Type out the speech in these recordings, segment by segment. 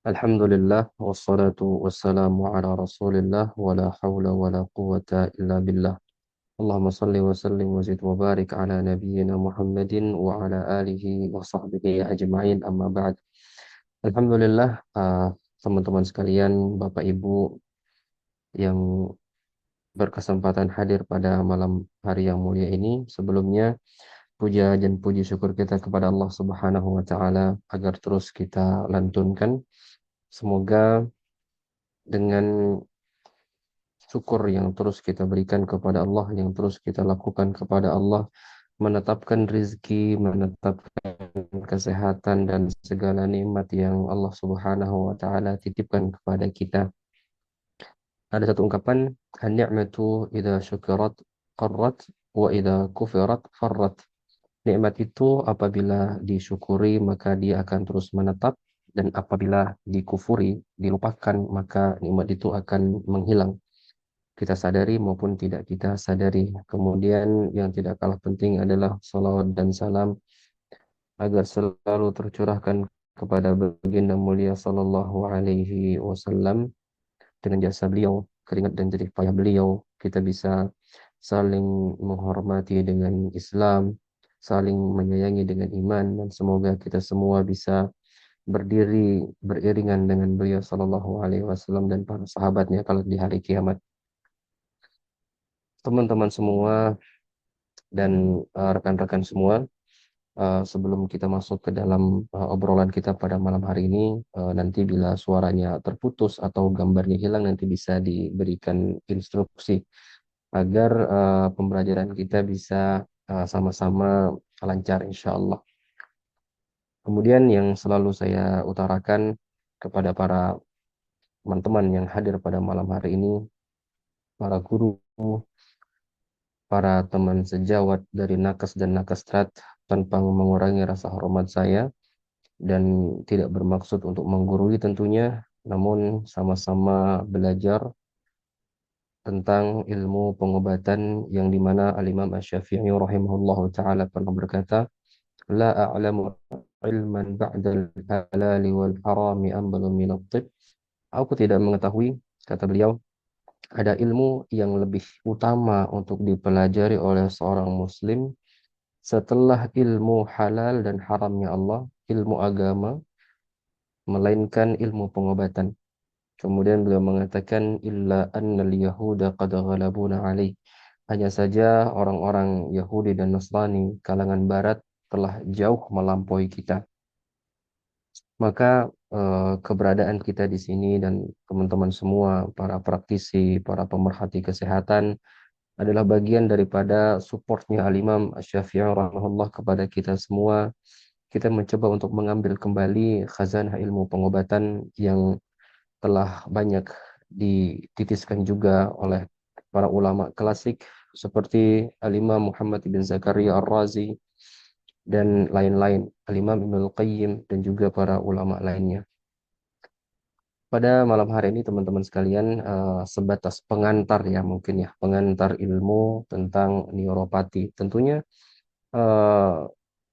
Alhamdulillah wassalatu wassalamu ala Rasulillah wala haula wala quwata illa billah. Allahumma salli wa sallim wa zid wa barik ala nabiyyina Muhammadin wa ala alihi wa sahbihi ajma'in amma ba'd. Alhamdulillah, teman-teman sekalian, Bapak Ibu yang berkesempatan hadir pada malam hari yang mulia ini, sebelumnya puja dan puji syukur kita kepada Allah Subhanahu wa taala agar terus kita lantunkan. Semoga dengan syukur yang terus kita berikan kepada Allah, yang terus kita lakukan kepada Allah, menetapkan rizki, menetapkan kesehatan dan segala nikmat yang Allah Subhanahu wa taala titipkan kepada kita. Ada satu ungkapan, an-ni'matu idza syukirat qarrat wa idza kufirat farrat. Nikmat itu apabila disyukuri maka dia akan terus menetap, dan apabila dikufuri, dilupakan, maka nikmat itu akan menghilang, kita sadari maupun tidak kita sadari. Kemudian yang tidak kalah penting adalah salawat dan salam agar selalu tercurahkan kepada baginda mulia sallallahu alaihi wasallam. Dengan jasa beliau, keringat dan jerih payah beliau, kita bisa saling menghormati dengan Islam, saling menyayangi dengan iman, dan semoga kita semua bisa berdiri beriringan dengan beliau sallallahu alaihi wasallam dan para sahabatnya kalau di hari kiamat. Teman-teman semua dan rekan-rekan semua, sebelum kita masuk ke dalam obrolan kita pada malam hari ini, nanti bila suaranya terputus atau gambarnya hilang, nanti bisa diberikan instruksi agar pembelajaran kita bisa sama-sama lancar insya Allah. Kemudian yang selalu saya utarakan kepada para teman-teman yang hadir pada malam hari ini, para guru, para teman sejawat dari Nakes dan Nakestrat, tanpa mengurangi rasa hormat saya dan tidak bermaksud untuk menggurui tentunya, namun sama-sama belajar tentang ilmu pengobatan yang dimana Al-Imam Asy-Syafi'i rahimahullahu taala pernah berkata, la a'lamu ilman ba'dal halali wal harami ambalu minat tib. Aku tidak mengetahui, kata beliau, ada ilmu yang lebih utama untuk dipelajari oleh seorang muslim setelah ilmu halal dan haramnya Allah, ilmu agama, melainkan ilmu pengobatan. Kemudian beliau mengatakan, illa annal yahuda qad ghalabuna alaih. Hanya saja orang-orang Yahudi dan Nasrani kalangan barat telah jauh melampaui kita. Maka keberadaan kita di sini dan teman-teman semua, para praktisi, para pemerhati kesehatan, adalah bagian daripada supportnya Al-Imam Asy-Syafi'i rahimahullah kepada kita semua. Kita mencoba untuk mengambil kembali khazanah ilmu pengobatan yang telah banyak dititiskan juga oleh para ulama klasik seperti Al-Imam Muhammad bin Zakaria Ar-Razi dan lain-lain, Al-Imam Ibnul Qayyim dan juga para ulama lainnya. Pada malam hari ini teman-teman sekalian, sebatas pengantar ya mungkin ya, pengantar ilmu tentang neuropati. Tentunya eh,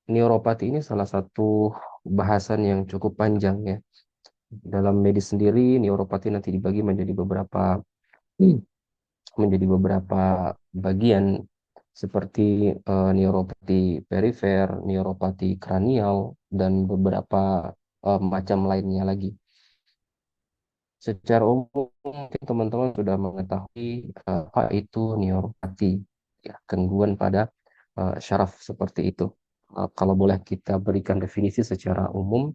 neuropati ini salah satu bahasan yang cukup panjang ya. Dalam medis sendiri, neuropati nanti dibagi menjadi beberapa bagian seperti neuropati perifer, neuropati kranial, dan beberapa macam lainnya lagi. Secara umum mungkin teman-teman sudah mengetahui apa itu neuropati, ya, gangguan pada syaraf seperti itu. Kalau boleh kita berikan definisi secara umum,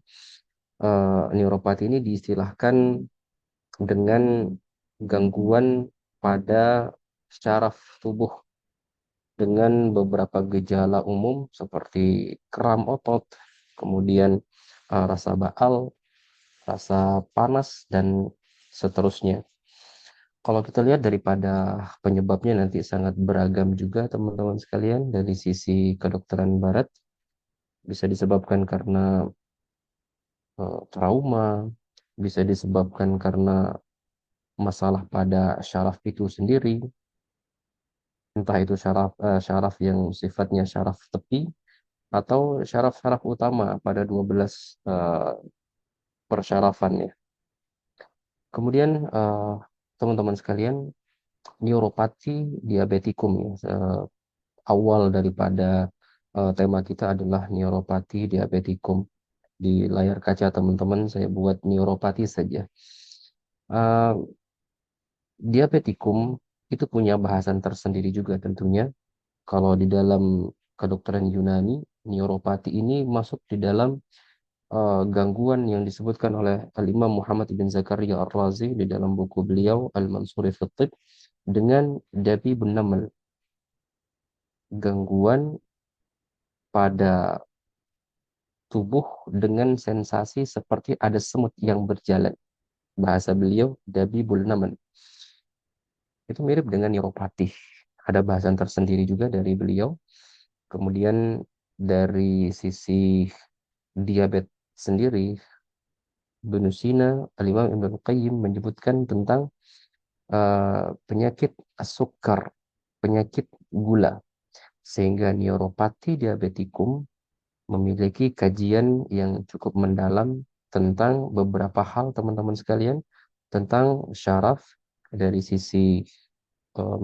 neuropati ini diistilahkan dengan gangguan pada syaraf tubuh dengan beberapa gejala umum seperti kram otot, kemudian rasa baal, rasa panas, dan seterusnya. Kalau kita lihat daripada penyebabnya nanti sangat beragam juga teman-teman sekalian. Dari sisi kedokteran barat bisa disebabkan karena trauma, bisa disebabkan karena masalah pada syaraf itu sendiri, entah itu syaraf yang sifatnya syaraf tepi atau syaraf-syaraf utama pada 12 persyarafan ya. Kemudian teman-teman sekalian, neuropati diabetikum ya. Awal daripada tema kita adalah neuropati diabetikum. Di layar kaca teman-teman saya buat neuropati saja. Eh, Diabetikum itu punya bahasan tersendiri juga tentunya. Kalau di dalam kedokteran Yunani, neuropati ini masuk di dalam gangguan yang disebutkan oleh Al-Imam Muhammad ibn Zakaria Ar-Razi di dalam buku beliau Al-Mansuri fi Thib dengan Dabi bin Namal, gangguan pada tubuh dengan sensasi seperti ada semut yang berjalan. Bahasa beliau Dabi bin Namal. Itu mirip dengan neuropati. Ada bahasan tersendiri juga dari beliau. Kemudian dari sisi diabetes sendiri, Ibnu Sina, Al-Imam Ibnu Qayyim menyebutkan tentang penyakit sukar, penyakit gula, sehingga neuropati diabetikum memiliki kajian yang cukup mendalam tentang beberapa hal teman-teman sekalian, tentang syaraf dari sisi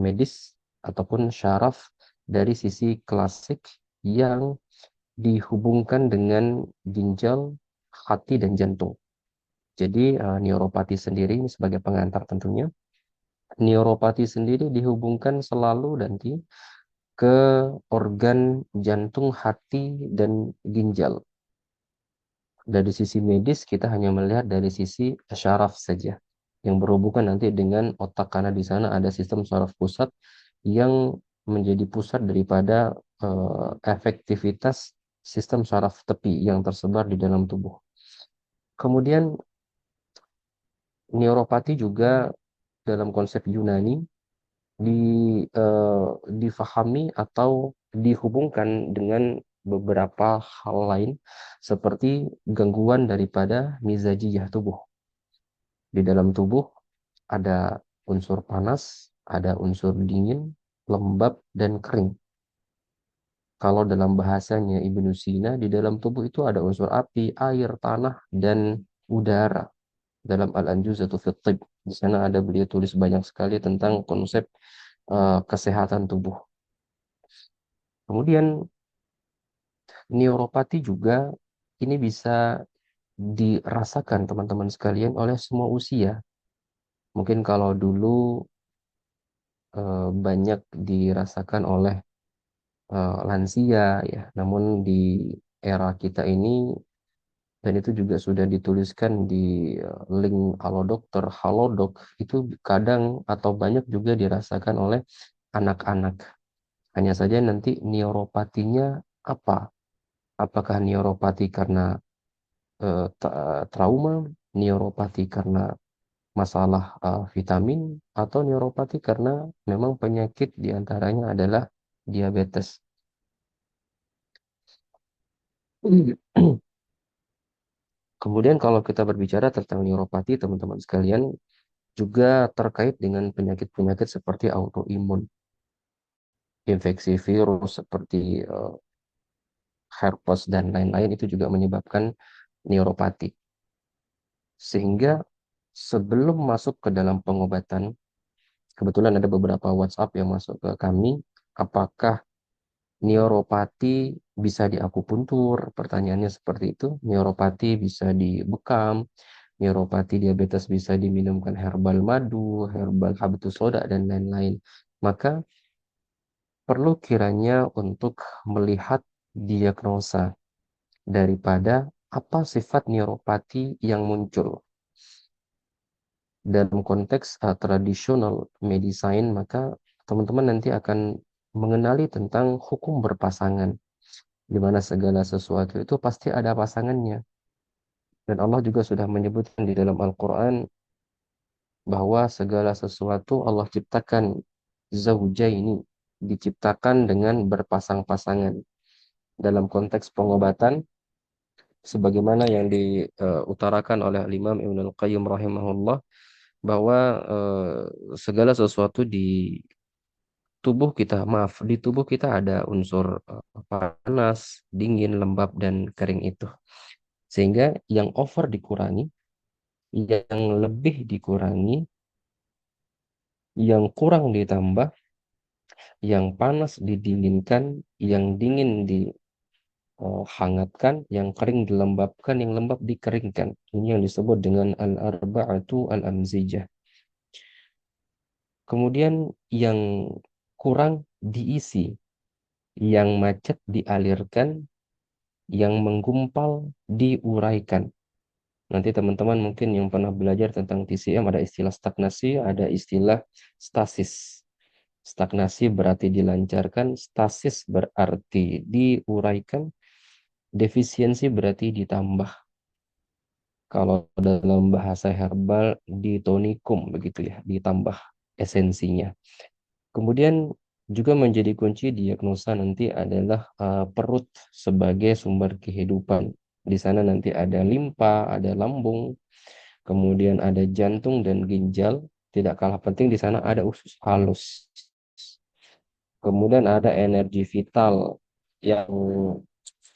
medis ataupun syaraf dari sisi klasik yang dihubungkan dengan ginjal, hati, dan jantung. Jadi neuropati sendiri ini sebagai pengantar tentunya. Neuropati sendiri dihubungkan selalu nanti ke organ jantung, hati, dan ginjal. Dari sisi medis kita hanya melihat dari sisi syaraf saja yang berhubungan nanti dengan otak karena di sana ada sistem syaraf pusat yang menjadi pusat daripada efektivitas sistem syaraf tepi yang tersebar di dalam tubuh. Kemudian neuropati juga dalam konsep Yunani di, eh, difahami atau dihubungkan dengan beberapa hal lain seperti gangguan daripada mizajiyah tubuh. Di dalam tubuh ada unsur panas, ada unsur dingin, lembab, dan kering. Kalau dalam bahasanya Ibnu Sina, di dalam tubuh itu ada unsur api, air, tanah, dan udara. Dalam Al-Anjuzatu fit Tib. Di sana ada beliau tulis banyak sekali tentang konsep kesehatan tubuh. Kemudian neuropati juga ini bisa dirasakan teman-teman sekalian oleh semua usia. Mungkin kalau dulu banyak dirasakan oleh lansia ya, namun di era kita ini dan itu juga sudah dituliskan di link Halodoc, Halodoc itu kadang atau banyak juga dirasakan oleh anak-anak. Hanya saja nanti neuropatinya apa? Apakah neuropati karena trauma, neuropati karena masalah vitamin, atau neuropati karena memang penyakit diantaranya adalah diabetes. Kemudian kalau kita berbicara tentang neuropati, teman-teman sekalian, juga terkait dengan penyakit-penyakit seperti autoimun, infeksi virus seperti herpes dan lain-lain itu juga menyebabkan neuropati. Sehingga sebelum masuk ke dalam pengobatan, kebetulan ada beberapa WhatsApp yang masuk ke kami, apakah neuropati bisa diakupuntur? Pertanyaannya seperti itu. Neuropati bisa dibekam, neuropati diabetes bisa diminumkan herbal madu, herbal habatus soda, dan lain-lain. Maka perlu kiranya untuk melihat diagnosa daripada apa sifat neuropati yang muncul. Dalam konteks tradisional medicine, maka teman-teman nanti akan mengenali tentang hukum berpasangan, di mana segala sesuatu itu pasti ada pasangannya. Dan Allah juga sudah menyebutkan di dalam Al-Quran bahwa segala sesuatu Allah ciptakan zaujaini, diciptakan dengan berpasang-pasangan. Dalam konteks pengobatan, sebagaimana yang diutarakan oleh Imam Ibnul Qayyim rahimahullah, bahwa segala sesuatu di tubuh kita, maaf, di tubuh kita ada unsur panas, dingin, lembab, dan kering itu. Sehingga yang over dikurangi, yang lebih dikurangi, yang kurang ditambah, yang panas didinginkan, yang dingin dihangatkan, yang kering dilembabkan, yang lembab dikeringkan. Ini yang disebut dengan al-arba'atu al-amzijah. Kemudian yang kurang diisi, yang macet dialirkan, yang menggumpal diuraikan. Nanti teman-teman mungkin yang pernah belajar tentang TCM ada istilah stagnasi, ada istilah stasis. Stagnasi berarti dilancarkan, stasis berarti diuraikan, defisiensi berarti ditambah. Kalau dalam bahasa herbal ditonikum begitu ya, ditambah esensinya. Kemudian juga menjadi kunci diagnosa nanti adalah perut sebagai sumber kehidupan. Di sana nanti ada limpa, ada lambung, kemudian ada jantung dan ginjal. Tidak kalah penting di sana ada usus halus. Kemudian ada energi vital yang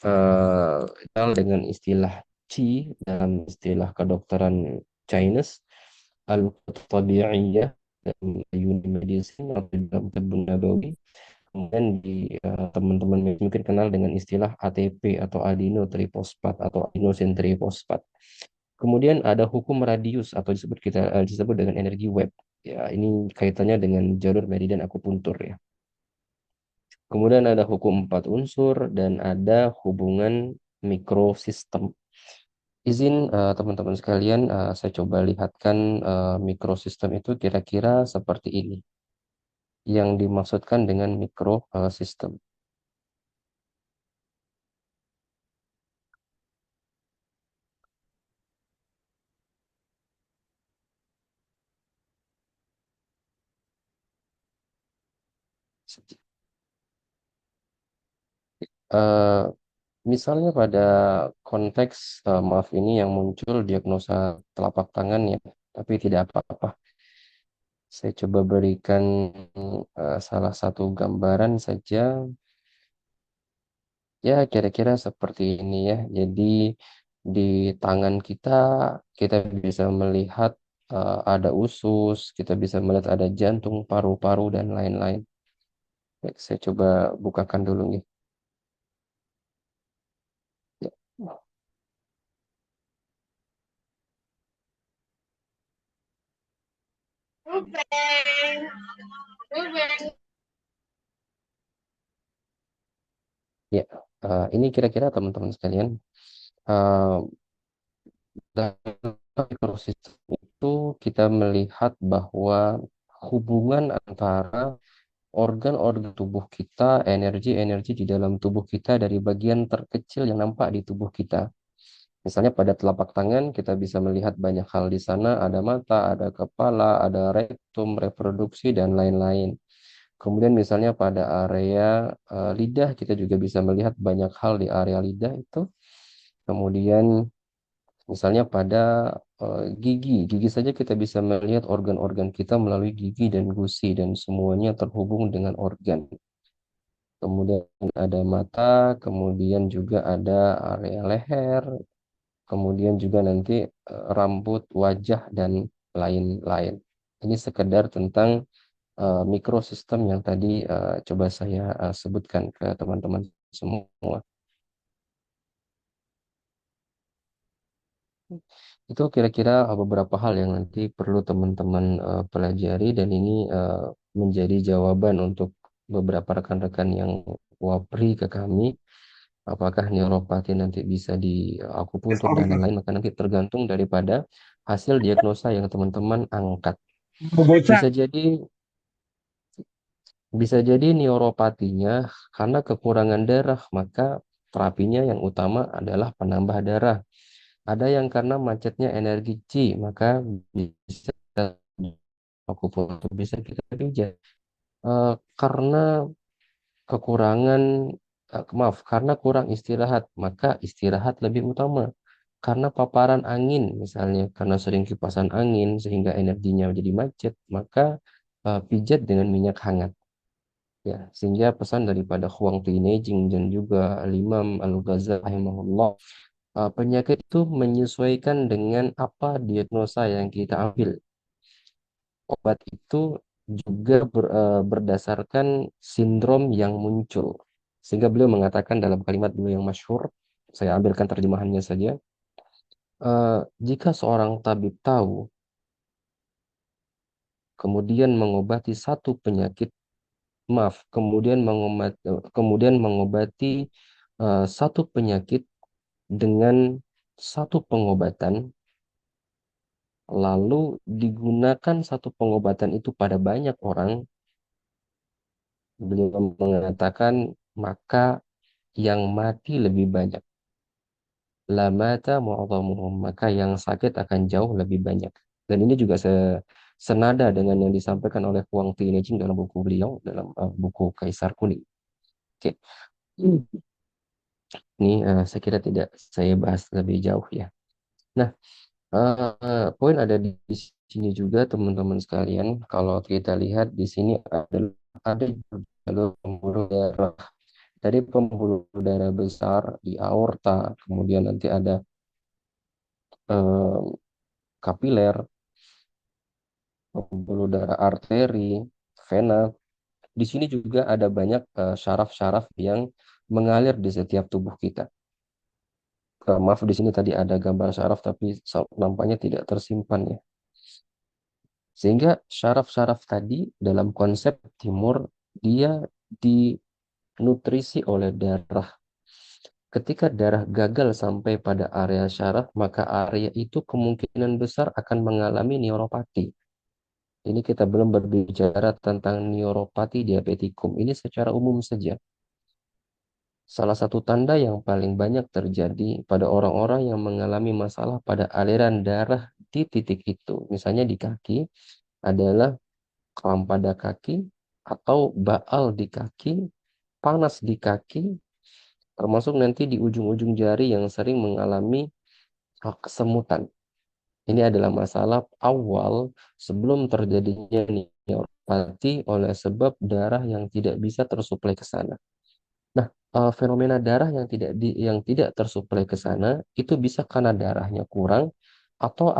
dikenal dengan istilah qi dalam istilah kedokteran Chinese, al-tabi'iyah dalam medicine atau dalam kebun nabawi. Kemudian teman-teman mungkin kenal dengan istilah ATP atau adeno trifosfat atau adenosine trifosfat. Kemudian ada hukum radius atau disebut dengan energi Webb. Ya, ini kaitannya dengan jalur meridian akupuntur ya. Kemudian ada hukum empat unsur dan ada hubungan mikrosistem. Izin teman-teman sekalian, saya coba lihatkan mikrosistem itu kira-kira seperti ini. Yang dimaksudkan dengan mikrosistem. Eh, Misalnya pada konteks, maaf ini yang muncul diagnosa telapak tangan ya, tapi tidak apa-apa. Saya coba berikan salah satu gambaran saja. Ya, kira-kira seperti ini ya. Jadi di tangan kita, kita bisa melihat ada usus, kita bisa melihat ada jantung, paru-paru, dan lain-lain. Baik, saya coba bukakan dulu nih. Ya. Ya, ini kira-kira teman-teman sekalian, eh, dalam ekosistem itu kita melihat bahwa hubungan antara organ-organ tubuh kita, energi-energi di dalam tubuh kita dari bagian terkecil yang nampak di tubuh kita. Misalnya pada telapak tangan kita bisa melihat banyak hal di sana, ada mata, ada kepala, ada rektum, reproduksi, dan lain-lain. Kemudian misalnya pada area lidah kita juga bisa melihat banyak hal di area lidah itu. Kemudian misalnya pada gigi, gigi saja kita bisa melihat organ-organ kita melalui gigi dan gusi dan semuanya terhubung dengan organ. Kemudian ada mata, kemudian juga ada area leher, kemudian juga nanti rambut, wajah dan lain-lain. Ini sekedar tentang mikrosistem yang tadi coba saya sebutkan ke teman-teman semua. Itu kira-kira beberapa hal yang nanti perlu teman-teman pelajari dan ini menjadi jawaban untuk beberapa rekan-rekan yang wapri ke kami. Apakah neuropati nanti bisa di akupuntur dan lain-lain, maka nanti tergantung daripada hasil diagnosa yang teman-teman angkat. Bisa jadi bisa jadi neuropatinya karena kekurangan darah, maka terapinya yang utama adalah penambah darah. Ada yang karena macetnya energi Qi, maka bisa akupunktur bisa kita pijat. Karena kekurangan, maaf, karena kurang istirahat, maka istirahat lebih utama. Karena paparan angin, misalnya karena sering kipasan angin sehingga energinya jadi macet, maka pijat dengan minyak hangat. Ya, sehingga pesan daripada Huang Tinejing dan juga Al-Imam Al-Ghazali rahimahullah Penyakit itu menyesuaikan dengan apa diagnosa yang kita ambil. Obat itu juga berdasarkan sindrom yang muncul. Sehingga beliau mengatakan dalam kalimat beliau yang masyhur, saya ambilkan terjemahannya saja. Jika seorang tabib tahu, kemudian mengobati satu penyakit, maaf, kemudian mengobati satu penyakit dengan satu pengobatan, lalu digunakan satu pengobatan itu pada banyak orang, beliau mengatakan maka yang mati lebih banyak. La mata mu'adhamuhum, maka yang sakit akan jauh lebih banyak. Dan ini juga senada dengan yang disampaikan oleh Huang Tinejing dalam buku beliau, dalam buku Kaisar Kuning. Oke. Ini saya kira tidak saya bahas lebih jauh ya. Nah, poin ada di sini juga teman-teman sekalian. Kalau kita lihat di sini ada jalur pembuluh darah. Dari pembuluh darah besar di aorta, kemudian nanti ada eh, kapiler, pembuluh darah arteri, vena. Di sini juga ada banyak syaraf-syaraf yang mengalir di setiap tubuh kita. Maaf di sini tadi ada gambar syaraf tapi nampaknya tidak tersimpan ya. Sehingga syaraf-syaraf tadi dalam konsep timur dia dinutrisi oleh darah. Ketika darah gagal sampai pada area syaraf, maka area itu kemungkinan besar akan mengalami neuropati. Ini kita belum berbicara tentang neuropati diabetikum. Ini secara umum saja. Salah satu tanda yang paling banyak terjadi pada orang-orang yang mengalami masalah pada aliran darah di titik itu, misalnya di kaki, adalah kram pada kaki atau baal di kaki, panas di kaki, termasuk nanti di ujung-ujung jari yang sering mengalami kesemutan. Ini adalah masalah awal sebelum terjadinya neuropati oleh sebab darah yang tidak bisa tersuplai ke sana. Nah, fenomena darah yang tidak tersuplai ke sana itu bisa karena darahnya kurang atau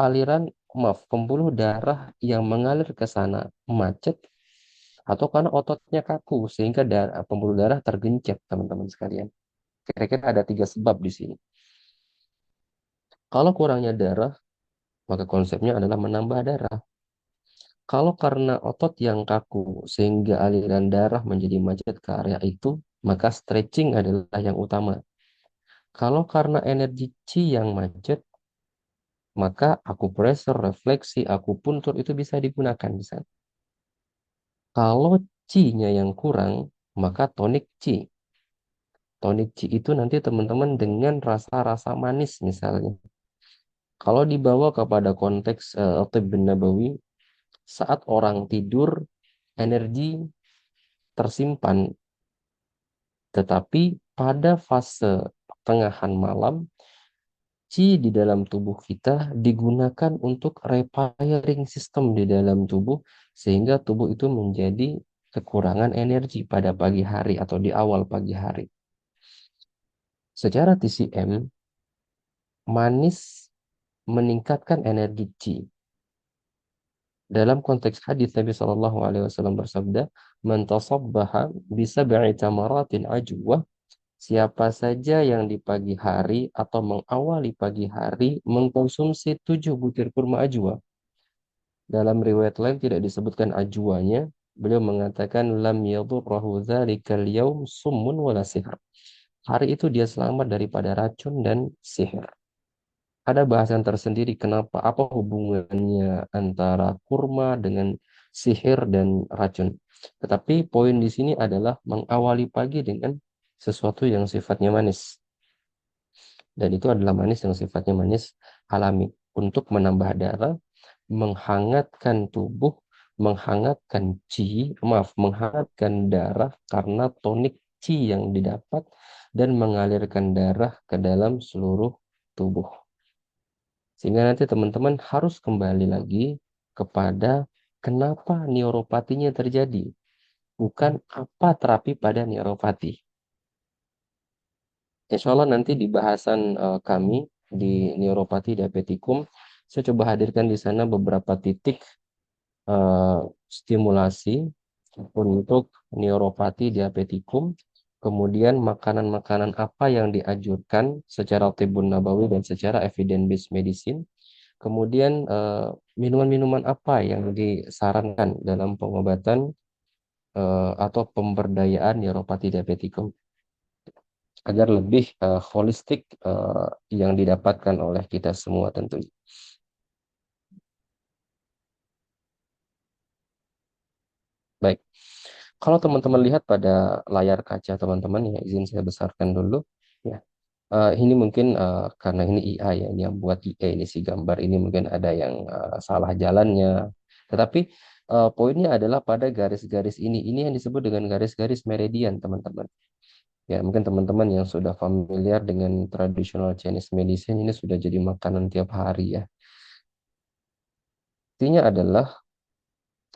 pembuluh darah yang mengalir ke sana macet atau karena ototnya kaku sehingga pembuluh darah tergencet, teman-teman sekalian. Kira-kira ada tiga sebab di sini. Kalau kurangnya darah, maka konsepnya adalah menambah darah. Kalau karena otot yang kaku sehingga aliran darah menjadi macet ke area itu, maka stretching adalah yang utama. Kalau karena energi chi yang macet, maka akupressure, refleksi, akupuntur itu bisa digunakan di sana. Kalau chi-nya yang kurang, maka tonik chi. Tonik chi itu nanti teman-teman dengan rasa-rasa manis misalnya. Kalau dibawa kepada konteks Tib Nabawi, saat orang tidur, energi tersimpan, tetapi pada fase pertengahan malam, chi di dalam tubuh kita digunakan untuk repairing sistem di dalam tubuh sehingga tubuh itu menjadi kekurangan energi pada pagi hari atau di awal pagi hari. Secara TCM, manis meningkatkan energi chi. Dalam konteks hadis Nabi Shallallahu Alaihi Wasallam bersabda, "Man tasabbaha bisab'i tamaratin ajwa." Siapa saja yang di pagi hari atau mengawali pagi hari mengkonsumsi 7 butir kurma ajwa. Dalam riwayat lain tidak disebutkan ajwanya. Beliau mengatakan lam yadurrahu dzalikal yaum summun wala sihr. Hari itu dia selamat daripada racun dan sihir. Ada bahasan tersendiri kenapa apa hubungannya antara kurma dengan sihir dan racun. Tetapi poin di sini adalah mengawali pagi dengan sesuatu yang sifatnya manis. Dan itu adalah manis yang sifatnya manis alami untuk menambah darah, menghangatkan tubuh, menghangatkan darah karena tonik chi yang didapat dan mengalirkan darah ke dalam seluruh tubuh. Sehingga nanti teman-teman harus kembali lagi kepada kenapa neuropatinya terjadi, bukan apa terapi pada neuropati. Insya Allah nanti di bahasan kami di neuropati diabetikum, saya coba hadirkan di sana beberapa titik eh, stimulasi untuk neuropati diabetikum. Kemudian makanan-makanan apa yang dianjurkan secara tibbun nabawi dan secara evidence based medicine. Kemudian minuman-minuman apa yang disarankan dalam pengobatan atau pemberdayaan neuropati diabetikum agar lebih holistik yang didapatkan oleh kita semua tentunya. Baik, kalau teman-teman lihat pada layar kaca teman-teman ya, izin saya besarkan dulu. Ya, ini mungkin karena ini IA ya, ini yang buat IA ini si gambar ini mungkin ada yang salah jalannya. Tetapi poinnya adalah pada garis-garis ini yang disebut dengan garis-garis meridian teman-teman. Ya, mungkin teman-teman yang sudah familiar dengan traditional Chinese medicine ini sudah jadi makanan tiap hari ya. Artinya adalah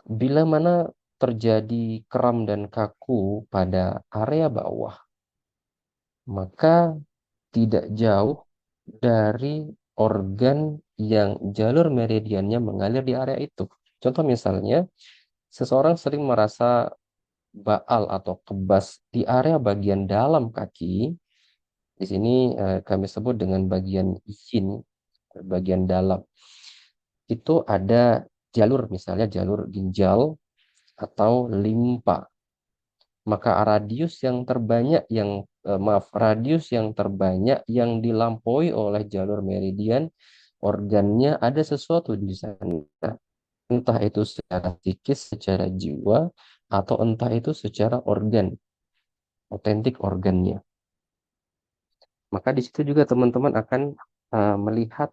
bila mana terjadi kram dan kaku pada area bawah, maka tidak jauh dari organ yang jalur meridiannya mengalir di area itu. Contoh misalnya, seseorang sering merasa baal atau kebas di area bagian dalam kaki. Di sini kami sebut dengan bagian yin, bagian dalam. Itu ada jalur, misalnya jalur ginjal atau limpa. Maka radius yang terbanyak radius yang terbanyak yang dilampaui oleh jalur meridian organnya ada sesuatu di sana. Entah itu secara psikis, secara jiwa, atau entah itu secara organ, otentik organnya. Maka di situ juga teman-teman akan melihat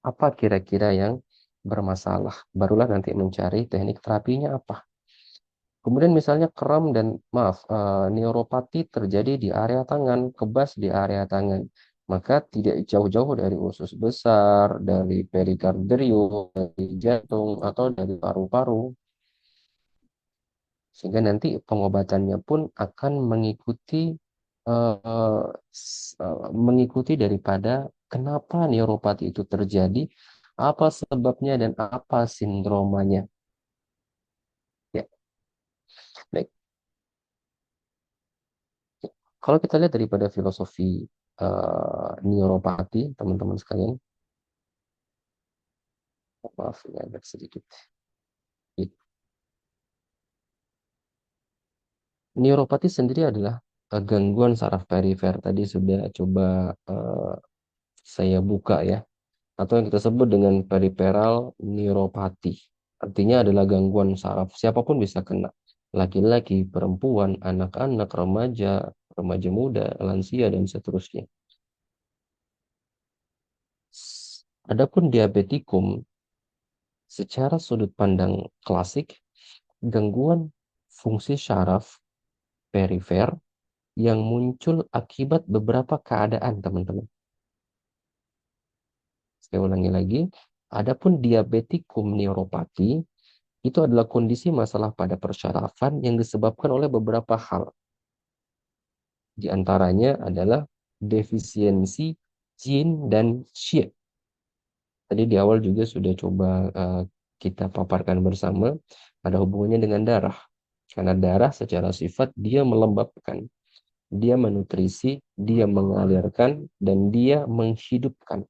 apa kira-kira yang bermasalah. Barulah nanti mencari teknik terapinya apa. Kemudian misalnya kram dan neuropati terjadi di area tangan, kebas di area tangan. Maka tidak jauh-jauh dari usus besar, dari perikardium, dari jantung, atau dari paru-paru. Sehingga nanti pengobatannya pun akan mengikuti daripada kenapa neuropati itu terjadi, apa sebabnya dan apa sindromanya. Ya, baik. Kalau kita lihat daripada filosofi neuropati, teman-teman sekalian, maaf ini agak sedikit. Neuropati sendiri adalah gangguan saraf perifer. Tadi sudah coba eh, saya buka ya, atau yang kita sebut dengan peripheral neuropati. Artinya adalah gangguan saraf. Siapapun bisa kena. Laki-laki, perempuan, anak-anak, remaja, remaja muda, lansia, dan seterusnya. Adapun diabetikum, secara sudut pandang klasik, gangguan fungsi syaraf perifer yang muncul akibat beberapa keadaan, teman-teman. Saya ulangi lagi, adapun diabetikum neuropati itu adalah kondisi masalah pada persyarafan yang disebabkan oleh beberapa hal. Di antaranya adalah defisiensi jin dan xie. Tadi di awal juga sudah coba kita paparkan bersama, ada hubungannya dengan darah. Karena darah secara sifat dia melembabkan, dia menutrisi, dia mengalirkan, dan dia menghidupkan.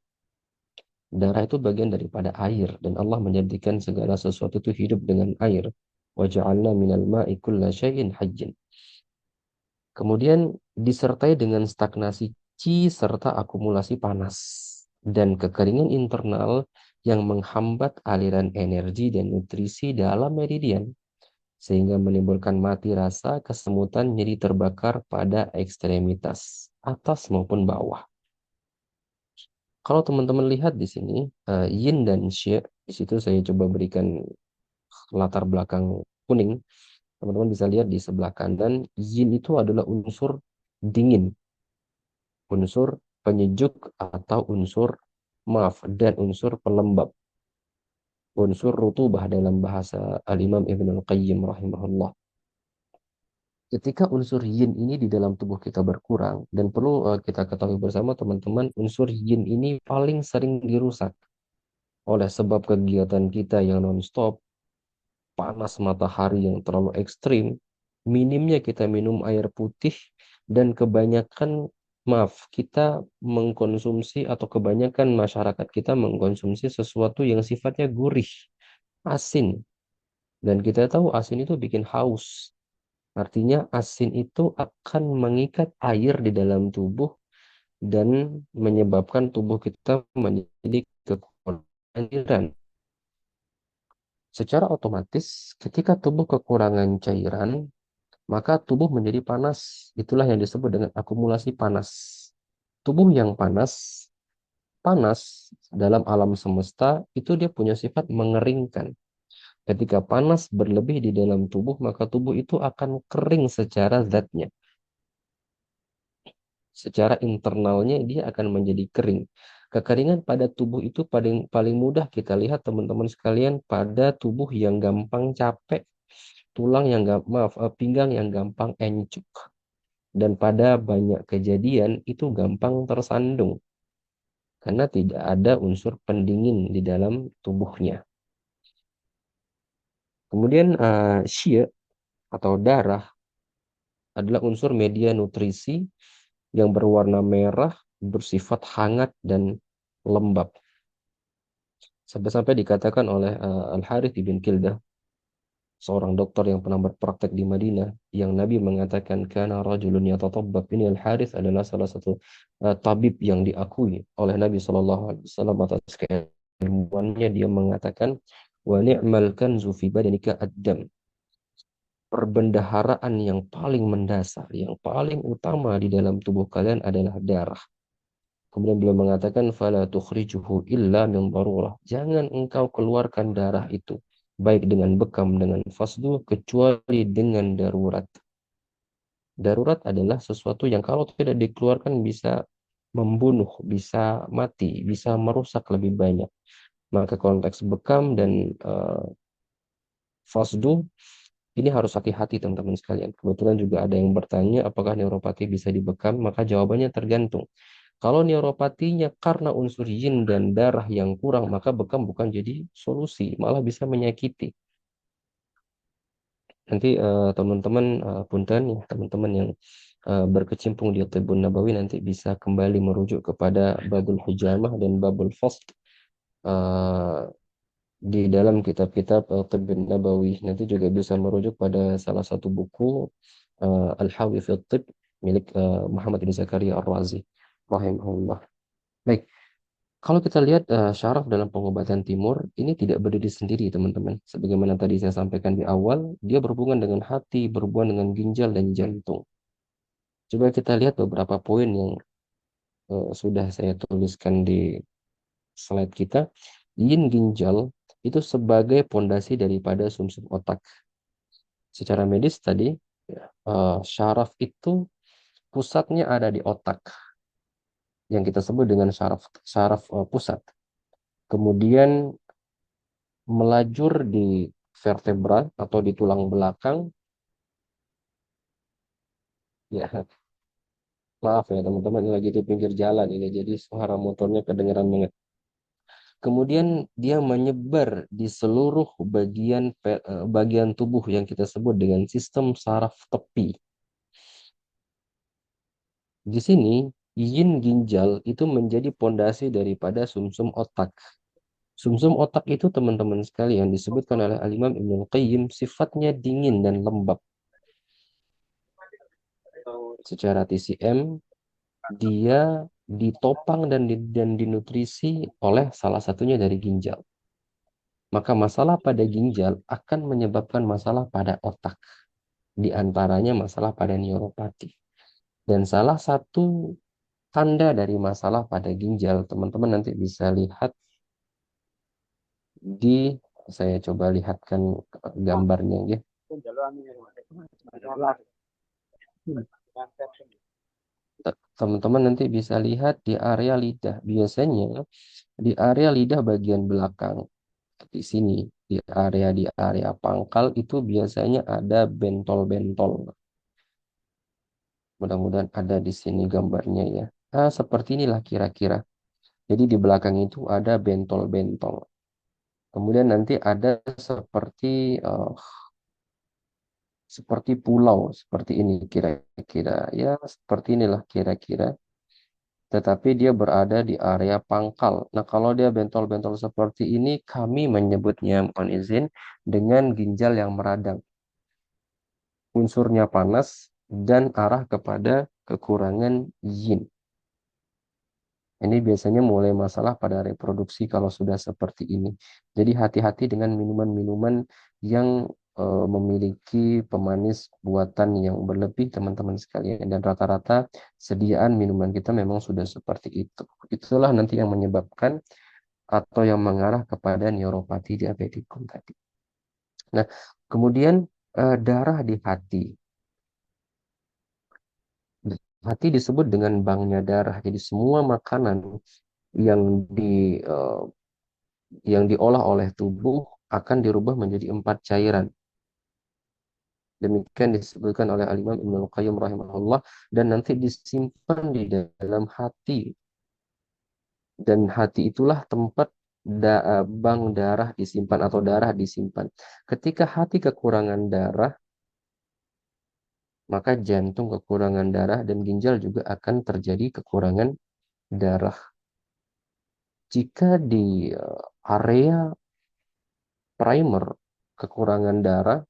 Darah itu bagian daripada air dan Allah menjadikan segala sesuatu itu hidup dengan air. Wa ja'alna minal ma'i kulla syai'in hayyin. Kemudian disertai dengan stagnasi chi serta akumulasi panas dan kekeringan internal yang menghambat aliran energi dan nutrisi dalam meridian sehingga menimbulkan mati rasa, kesemutan, nyeri terbakar pada ekstremitas atas maupun bawah. Kalau teman-teman lihat di sini, yin dan xie, di situ saya coba berikan latar belakang kuning. Teman-teman bisa lihat di sebelah kanan, yin itu adalah unsur dingin, unsur penyejuk atau unsur dan unsur pelembab, unsur rutubah dalam bahasa Al-Imam Ibn Al-Qayyim rahimahullah. Ketika unsur yin ini di dalam tubuh kita berkurang, dan perlu kita ketahui bersama teman-teman, unsur yin ini paling sering dirusak oleh sebab kegiatan kita yang non-stop, panas matahari yang terlalu ekstrim, minimnya kita minum air putih, dan kebanyakan, maaf, kita mengkonsumsi atau kebanyakan masyarakat kita mengkonsumsi sesuatu yang sifatnya gurih, asin. Dan kita tahu asin itu bikin haus. Artinya asin itu akan mengikat air di dalam tubuh dan menyebabkan tubuh kita menjadi kekurangan cairan. Secara otomatis, ketika tubuh kekurangan cairan, maka tubuh menjadi panas. Itulah yang disebut dengan akumulasi panas. Tubuh yang panas, panas dalam alam semesta itu dia punya sifat mengeringkan. Ketika panas berlebih di dalam tubuh, maka tubuh itu akan kering secara zatnya. Secara internalnya dia akan menjadi kering. Kekeringan pada tubuh itu paling paling mudah kita lihat teman-teman sekalian pada tubuh yang gampang capek, tulang yang maaf, pinggang yang gampang encuk, dan pada banyak kejadian itu gampang tersandung karena tidak ada unsur pendingin di dalam tubuhnya. Kemudian xie atau darah adalah unsur media nutrisi yang berwarna merah, bersifat hangat dan lembab. Sampai-sampai dikatakan oleh Al-Harith ibn Kildah, seorang dokter yang pernah berpraktek di Madinah, yang Nabi mengatakan kana rajulun yatatabbab. Ini Al-Harith adalah salah satu tabib yang diakui oleh Nabi Shallallahu Alaihi Wasallam atas keilmuannya. Dia mengatakan wa ni'mal kanzu fi badanika ad-dam. Perbendaharaan yang paling mendasar, yang paling utama di dalam tubuh kalian adalah darah. Kemudian beliau mengatakan fala tukhrijuhu illa min darurah. Jangan engkau keluarkan darah itu baik dengan bekam dengan fasdu kecuali dengan darurat. Darurat adalah sesuatu yang kalau tidak dikeluarkan bisa membunuh, bisa mati, bisa merusak lebih banyak. Maka konteks bekam dan fasdu ini harus hati-hati teman-teman sekalian. Kebetulan juga ada yang bertanya apakah neuropati bisa dibekam, maka jawabannya tergantung. Kalau neuropatinya karena unsur yin dan darah yang kurang, maka bekam bukan jadi solusi, malah bisa menyakiti. Nanti teman-teman punten ya, teman-teman yang berkecimpung di Tibun Nabawi nanti bisa kembali merujuk kepada Babul Hujamah dan Babul Fasl eh, di dalam kitab-kitab Tibun Nabawi. Nanti juga bisa merujuk pada salah satu buku Al-Hawi fi Tib milik Muhammad bin Zakaria Ar-Razi rahimahullah. Baik. Kalau kita lihat syaraf dalam pengobatan timur ini tidak berdiri sendiri teman-teman. Sebagaimana tadi saya sampaikan di awal, dia berhubungan dengan hati, berhubungan dengan ginjal dan jantung. Coba kita lihat beberapa poin yang sudah saya tuliskan di slide kita. Yin ginjal itu sebagai pondasi daripada sumsum otak. Secara medis tadi, ya, syaraf itu pusatnya ada di otak, yang kita sebut dengan syaraf syaraf pusat. Kemudian melajur di vertebra atau di tulang belakang. Ya, maaf ya teman-teman, ini lagi di pinggir jalan ini, jadi suara motornya kedengeran banget. Kemudian dia menyebar di seluruh bagian tubuh yang kita sebut dengan sistem saraf tepi. Di sini, yin ginjal itu menjadi pondasi daripada sumsum otak. Sumsum otak itu teman-teman sekalian disebutkan oleh Al-Imam Ibnul Qayyim sifatnya dingin dan lembab. Secara TCM, dia ditopang dan dinutrisi oleh salah satunya dari ginjal. Maka masalah pada ginjal akan menyebabkan masalah pada otak. Di antaranya masalah pada neuropati. Dan salah satu tanda dari masalah pada ginjal, teman-teman nanti bisa lihat di, saya coba lihatkan gambarnya ya. Teman-teman nanti bisa lihat di area lidah. Biasanya di area lidah bagian belakang, di sini, di area pangkal itu biasanya ada bentol-bentol. Mudah-mudahan ada di sini gambarnya ya. Seperti inilah kira-kira. Jadi di belakang itu ada bentol-bentol. Kemudian nanti ada seperti pulau seperti ini kira-kira. Ya, seperti inilah kira-kira. Tetapi dia berada di area pangkal. Nah, kalau dia bentol-bentol seperti ini, kami menyebutnya, mohon izin, dengan ginjal yang meradang. Unsurnya panas dan arah kepada kekurangan yin. Ini biasanya mulai masalah pada reproduksi kalau sudah seperti ini. Jadi hati-hati dengan minuman-minuman yang memiliki pemanis buatan yang berlebih, teman-teman sekalian. Dan rata-rata sediaan minuman kita memang sudah seperti itu. Itulah nanti yang menyebabkan atau yang mengarah kepada neuropati diabetikum tadi. Nah, kemudian darah di hati. Hati disebut dengan banknya darah. Jadi semua makanan yang di eh, yang diolah oleh tubuh akan dirubah menjadi 4 cairan. Demikian disebutkan oleh Al-Imam Ibnu Qayyim rahimahullah, dan nanti disimpan di dalam hati. Dan hati itulah tempat bank darah disimpan atau darah disimpan. Ketika hati kekurangan darah, maka jantung kekurangan darah dan ginjal juga akan terjadi kekurangan darah. Jika di area primer kekurangan darah,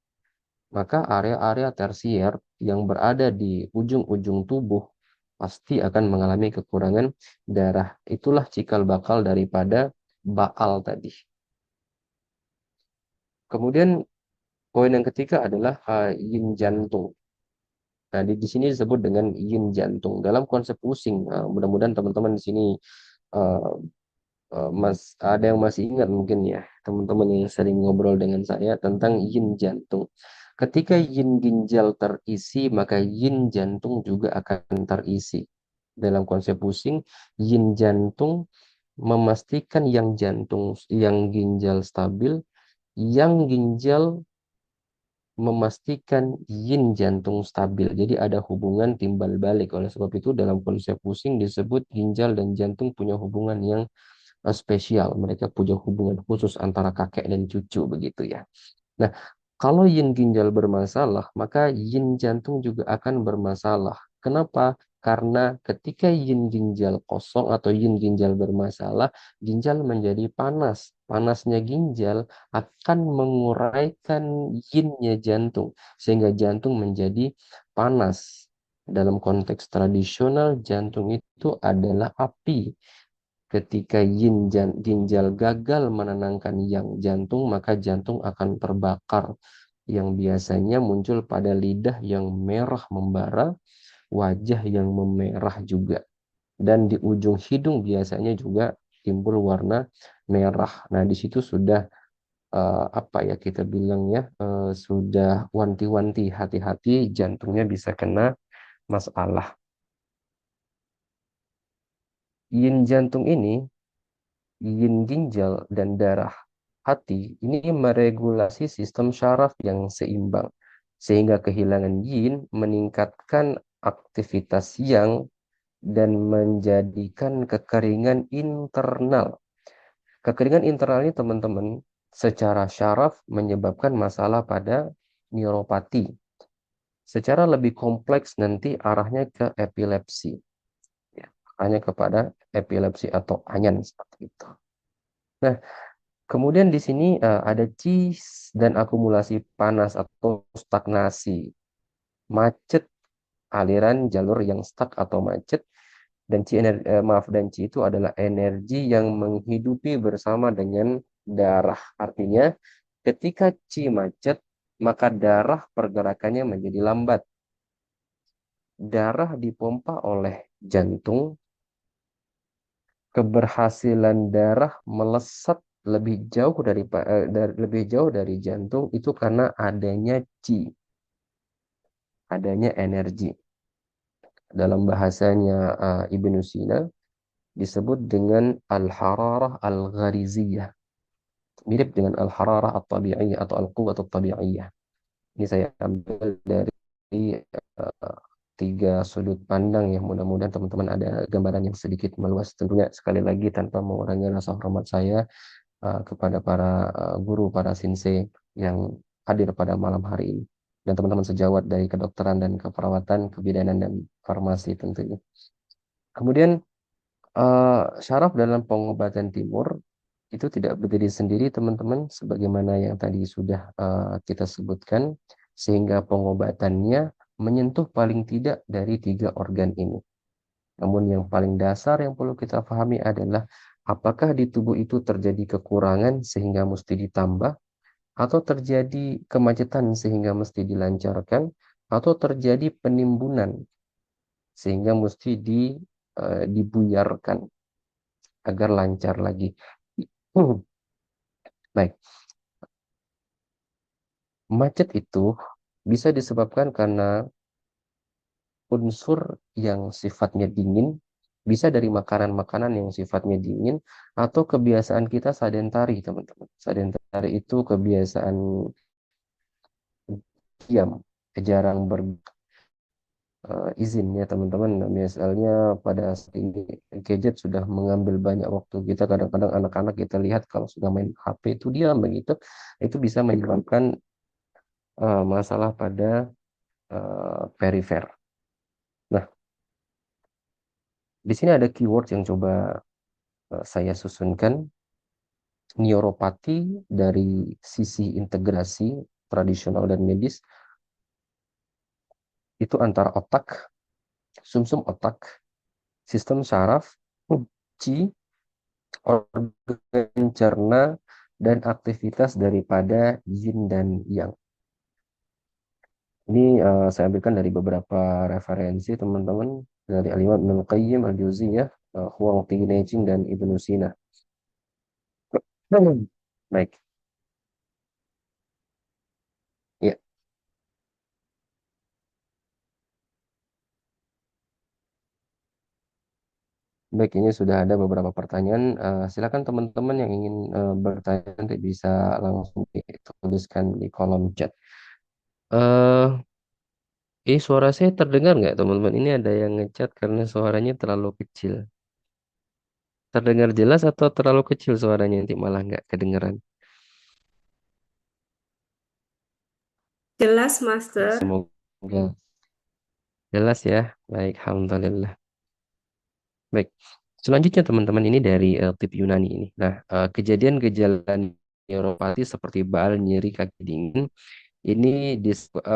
maka area-area tersier yang berada di ujung-ujung tubuh pasti akan mengalami kekurangan darah. Itulah cikal bakal daripada Baal tadi. Kemudian poin yang ketiga adalah yin jantung. Nah, di sini disebut dengan yin jantung. Dalam konsep pusing, mudah-mudahan teman-teman di sini uh, ada yang masih ingat mungkin ya, teman-teman yang sering ngobrol dengan saya tentang yin jantung. Ketika yin ginjal terisi, maka yin jantung juga akan terisi. Dalam konsep pusing, yin jantung memastikan yang ginjal stabil, yang ginjal memastikan yin jantung stabil. Jadi ada hubungan timbal balik. Oleh sebab itu dalam konsep pusing disebut ginjal dan jantung punya hubungan yang spesial. Mereka punya hubungan khusus antara kakek dan cucu begitu ya. Nah, kalau yin ginjal bermasalah, maka yin jantung juga akan bermasalah. Kenapa? Karena ketika yin ginjal kosong atau yin ginjal bermasalah, ginjal menjadi panas. Panasnya ginjal akan menguraikan yinnya jantung, sehingga jantung menjadi panas. Dalam konteks tradisional, jantung itu adalah api. Ketika ginjal gagal menenangkan yang jantung, maka jantung akan terbakar, yang biasanya muncul pada lidah yang merah membara, wajah yang memerah juga. Dan di ujung hidung biasanya juga timbul warna merah. Nah, di situ sudah apa ya kita bilang ya, sudah wanti-wanti, hati-hati jantungnya bisa kena masalah. Yin jantung ini, yin ginjal dan darah hati ini meregulasi sistem syaraf yang seimbang, sehingga kehilangan yin meningkatkan aktivitas yang dan menjadikan kekeringan internal. Kekeringan internal ini teman-teman secara syaraf menyebabkan masalah pada neuropati. Secara lebih kompleks nanti arahnya ke epilepsi. Ya, arahnya kepada epilepsi atau anyan seperti itu. Nah, kemudian di sini ada cis dan akumulasi panas atau stagnasi. Macet aliran jalur yang stuck atau macet, dan dan Ci itu adalah energi yang menghidupi bersama dengan darah. Artinya ketika Ci macet, maka darah pergerakannya menjadi lambat. Darah dipompa oleh jantung, keberhasilan darah melesat lebih jauh dari jantung itu karena adanya Qi, adanya energi. Dalam bahasanya Ibnu Sina disebut dengan al-hararah al-ghariziyah, mirip dengan al-hararah at-tabi'iyah atau al-quwwat at-tabi'iyah. Ini saya ambil dari tiga sudut pandang yang mudah-mudahan teman-teman ada gambaran yang sedikit meluas. Tentunya sekali lagi tanpa mengurangi rasa hormat saya kepada para guru, para sensei yang hadir pada malam hari ini. Dan teman-teman sejawat dari kedokteran dan keperawatan, kebidanan dan farmasi tentunya. Kemudian syaraf dalam pengobatan timur itu tidak berdiri sendiri teman-teman, sebagaimana yang tadi sudah kita sebutkan, sehingga pengobatannya menyentuh paling tidak dari tiga organ ini. Namun yang paling dasar yang perlu kita pahami adalah apakah di tubuh itu terjadi kekurangan sehingga mesti ditambah, atau terjadi kemacetan sehingga mesti dilancarkan, atau terjadi penimbunan sehingga mesti dibuyarkan agar lancar lagi. Baik, macet itu bisa disebabkan karena unsur yang sifatnya dingin, bisa dari makanan-makanan yang sifatnya dingin, atau kebiasaan kita sedentari, teman-teman. Sedentari itu kebiasaan diam, jarang berizin ya teman-teman. Nah, misalnya pada saat ini gadget sudah mengambil banyak waktu kita, kadang-kadang anak-anak kita lihat kalau sudah main HP itu diam begitu, itu bisa menyebabkan masalah pada perifer. Nah, di sini ada keyword yang coba saya susunkan. Neuropati dari sisi integrasi tradisional dan medis itu antara otak, sumsum otak, sistem saraf, qi, organ cerna, dan aktivitas daripada yin dan yang. Ini saya ambilkan dari beberapa referensi teman-teman, dari Al-Imam Ibnu Qayyim Al-Jauziyah, Huang Tinejing, dan Ibnu Sina. Baik, ya. Baik, ini sudah ada beberapa pertanyaan. Silakan teman-teman yang ingin bertanya nanti bisa langsung dituliskan di kolom chat. eh suara saya terdengar nggak teman-teman? Ini ada yang ngechat karena suaranya terlalu kecil. Terdengar jelas atau terlalu kecil suaranya nanti malah nggak kedengeran. Jelas, Baik, Master. semoga jelas ya. Baik, alhamdulillah. Baik. Selanjutnya teman-teman ini dari tip Yunani ini. Nah, kejadian gejala neuropati seperti baal, nyeri, kaki dingin ini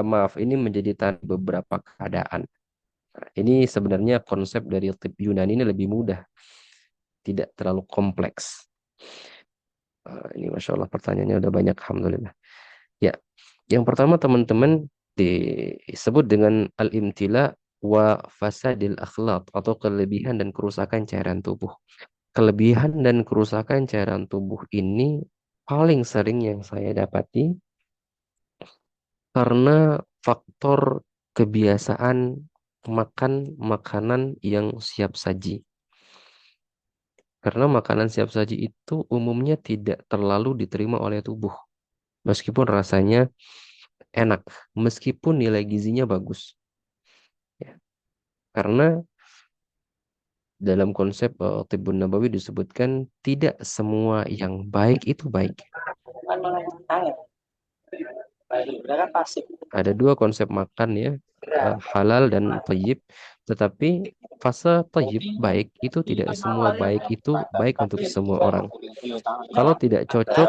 maaf, ini menjadi tanda beberapa keadaan. Nah, ini sebenarnya konsep dari tip Yunani ini lebih mudah, tidak terlalu kompleks. Ini Masya Allah pertanyaannya udah banyak, Alhamdulillah. Ya, yang pertama teman-teman disebut dengan al-imtila wa fasadil akhlaq atau kelebihan dan kerusakan cairan tubuh. Kelebihan dan kerusakan cairan tubuh ini paling sering yang saya dapati karena faktor kebiasaan makan makanan yang siap saji. Karena makanan siap saji itu umumnya tidak terlalu diterima oleh tubuh. Meskipun rasanya enak, meskipun nilai gizinya bagus. Ya. Karena dalam konsep Tibbun Nabawi disebutkan tidak semua yang baik itu baik. Ada dua konsep makan ya, halal dan thayyib. Tetapi fase thayyib baik itu tidak semua baik itu baik untuk semua orang. Kalau tidak cocok,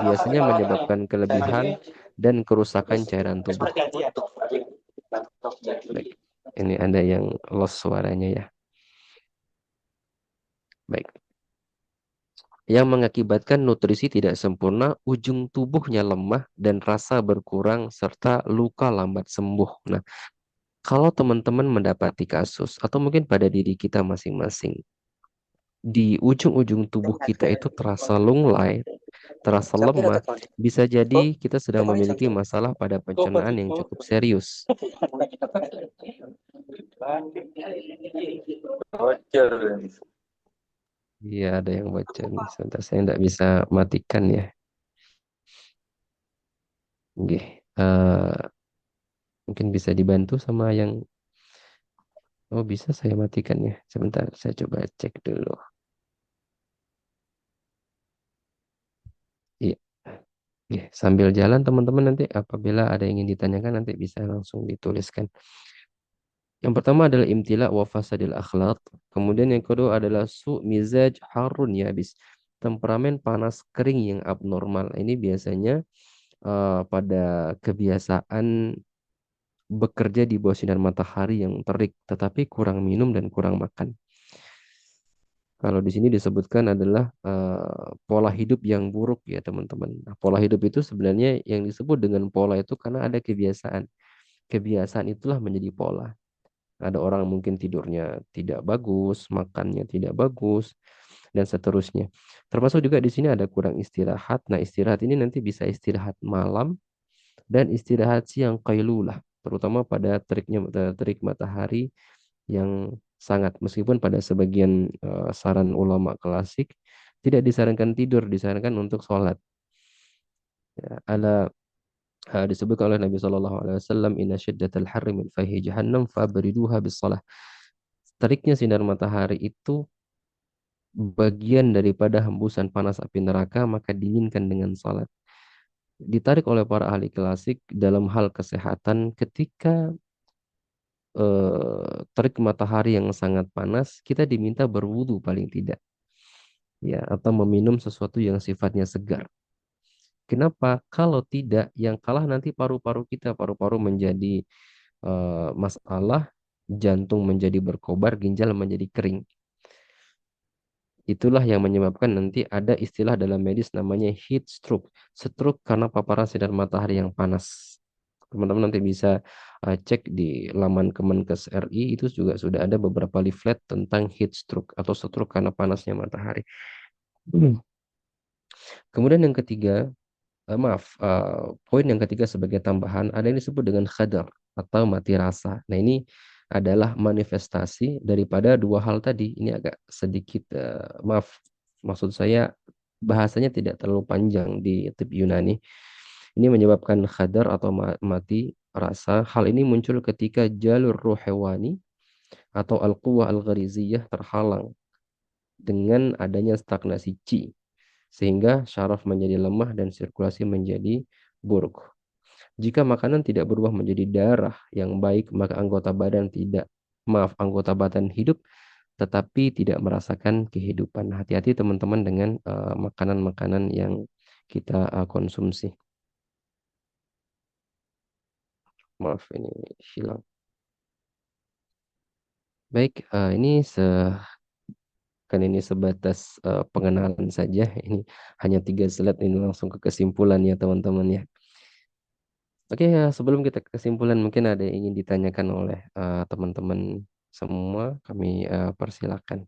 biasanya menyebabkan kelebihan dan kerusakan cairan tubuh. Baik, ini ada yang lost suaranya ya. Baik. Yang mengakibatkan nutrisi tidak sempurna, ujung tubuhnya lemah dan rasa berkurang serta luka lambat sembuh. Nah, kalau teman-teman mendapati kasus atau mungkin pada diri kita masing-masing, di ujung-ujung tubuh kita itu terasa lunglai, terasa lemah, bisa jadi kita sedang memiliki masalah pada pencernaan yang cukup serius. Iya, ada yang bocor nih. Sebentar, saya tidak bisa matikan ya. Oke. Mungkin bisa dibantu sama yang Oh, bisa saya matikan ya. Sebentar, saya coba cek dulu. Iya. Oke, sambil jalan teman-teman nanti apabila ada yang ingin ditanyakan nanti bisa langsung dituliskan. Yang pertama adalah imtila wa fasadil akhlaq. Kemudian yang kedua adalah mizaj harun yabis. Temperamen panas kering yang abnormal. Ini biasanya pada kebiasaan bekerja di bawah sinar matahari yang terik, tetapi kurang minum dan kurang makan. Kalau di sini disebutkan adalah pola hidup yang buruk ya teman-teman. Nah, pola hidup itu sebenarnya yang disebut dengan pola itu karena ada kebiasaan. Kebiasaan itulah menjadi pola. Ada orang mungkin tidurnya tidak bagus, makannya tidak bagus, dan seterusnya. Termasuk juga di sini ada kurang istirahat. Nah, istirahat ini nanti bisa istirahat malam dan istirahat siang qailulah, terutama pada terik matahari yang sangat, meskipun pada sebagian saran ulama klasik tidak disarankan tidur, disarankan untuk sholat. Ya, disebutkan oleh Nabi Shallallahu Alaihi Wasallam, Inna syiddatal harri min fayhi jahannam fabriduha bis salah. Teriknya sinar matahari itu bagian daripada hembusan panas api neraka, maka dinginkan dengan salat. Ditarik oleh para ahli klasik dalam hal kesehatan ketika terik matahari yang sangat panas, kita diminta berwudu paling tidak, ya, atau meminum sesuatu yang sifatnya segar. Kenapa? Kalau tidak, yang kalah nanti paru-paru kita, paru-paru menjadi masalah, jantung menjadi berkobar, ginjal menjadi kering. Itulah yang menyebabkan nanti ada istilah dalam medis namanya heat stroke. Stroke karena paparan sinar matahari yang panas. Teman-teman nanti bisa cek di laman Kemenkes RI, itu juga sudah ada beberapa leaflet tentang heat stroke atau stroke karena panasnya matahari. Hmm. Kemudian yang ketiga, poin yang ketiga sebagai tambahan ada yang disebut dengan khadar atau mati rasa. Nah, ini adalah manifestasi daripada dua hal tadi. Ini agak sedikit maksud saya bahasanya tidak terlalu panjang di tip Yunani. Ini menyebabkan khadar atau mati rasa. Hal ini muncul ketika jalur ruh hewani atau al-quwah al-ghariziyah terhalang dengan adanya stagnasi chi, sehingga syaraf menjadi lemah dan sirkulasi menjadi buruk. Jika makanan tidak berubah menjadi darah yang baik, maka anggota badan hidup tetapi tidak merasakan kehidupan. Hati-hati teman-teman dengan makanan-makanan yang kita konsumsi. Maaf ini hilang. Baik, kan ini sebatas pengenalan saja. Ini hanya 3 slide, ini langsung ke kesimpulan ya teman-teman ya. Oke, ya, sebelum kita ke kesimpulan mungkin ada yang ingin ditanyakan oleh teman-teman semua, kami persilakan.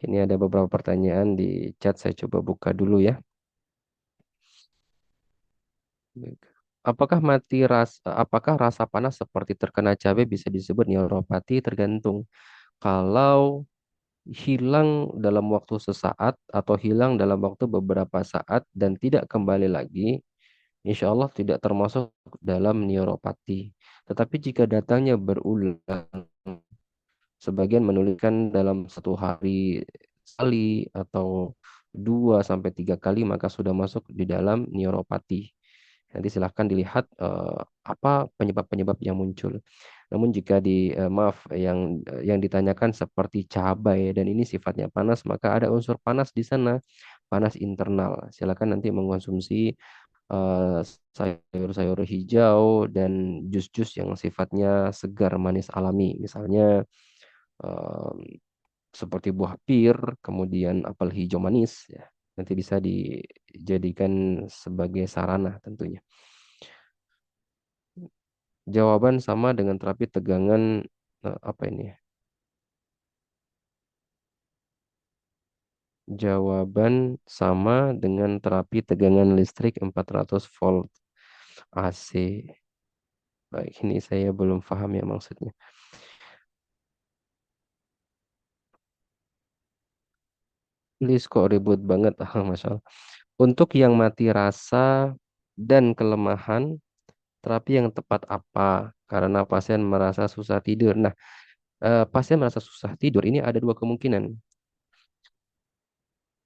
Ini ada beberapa pertanyaan di chat, saya coba buka dulu ya. Baik. Apakah rasa panas seperti terkena cabai bisa disebut neuropati? Tergantung. Kalau hilang dalam waktu sesaat atau hilang dalam waktu beberapa saat dan tidak kembali lagi, insya Allah tidak termasuk dalam neuropati. Tetapi jika datangnya berulang, sebagian menuliskan dalam 1 hari sekali atau 2 sampai 3 kali, maka sudah masuk di dalam neuropati. Nanti silahkan dilihat apa penyebab-penyebab yang muncul. Namun jika yang ditanyakan seperti cabai dan ini sifatnya panas, maka ada unsur panas di sana, panas internal. Silakan nanti mengkonsumsi eh, sayur-sayur hijau dan jus-jus yang sifatnya segar manis alami. Misalnya em, seperti buah pir, kemudian apel hijau manis ya. Nanti bisa dijadikan sebagai sarana tentunya. Jawaban sama dengan terapi tegangan apa ini ya? Jawaban sama dengan terapi tegangan listrik 400 volt AC. Baik, ini saya belum paham ya maksudnya. Please kok ribut banget, Masya Allah. Untuk yang mati rasa dan kelemahan, terapi yang tepat apa? karena pasien merasa susah tidur. Nah, pasien merasa susah tidur ini ada dua kemungkinan.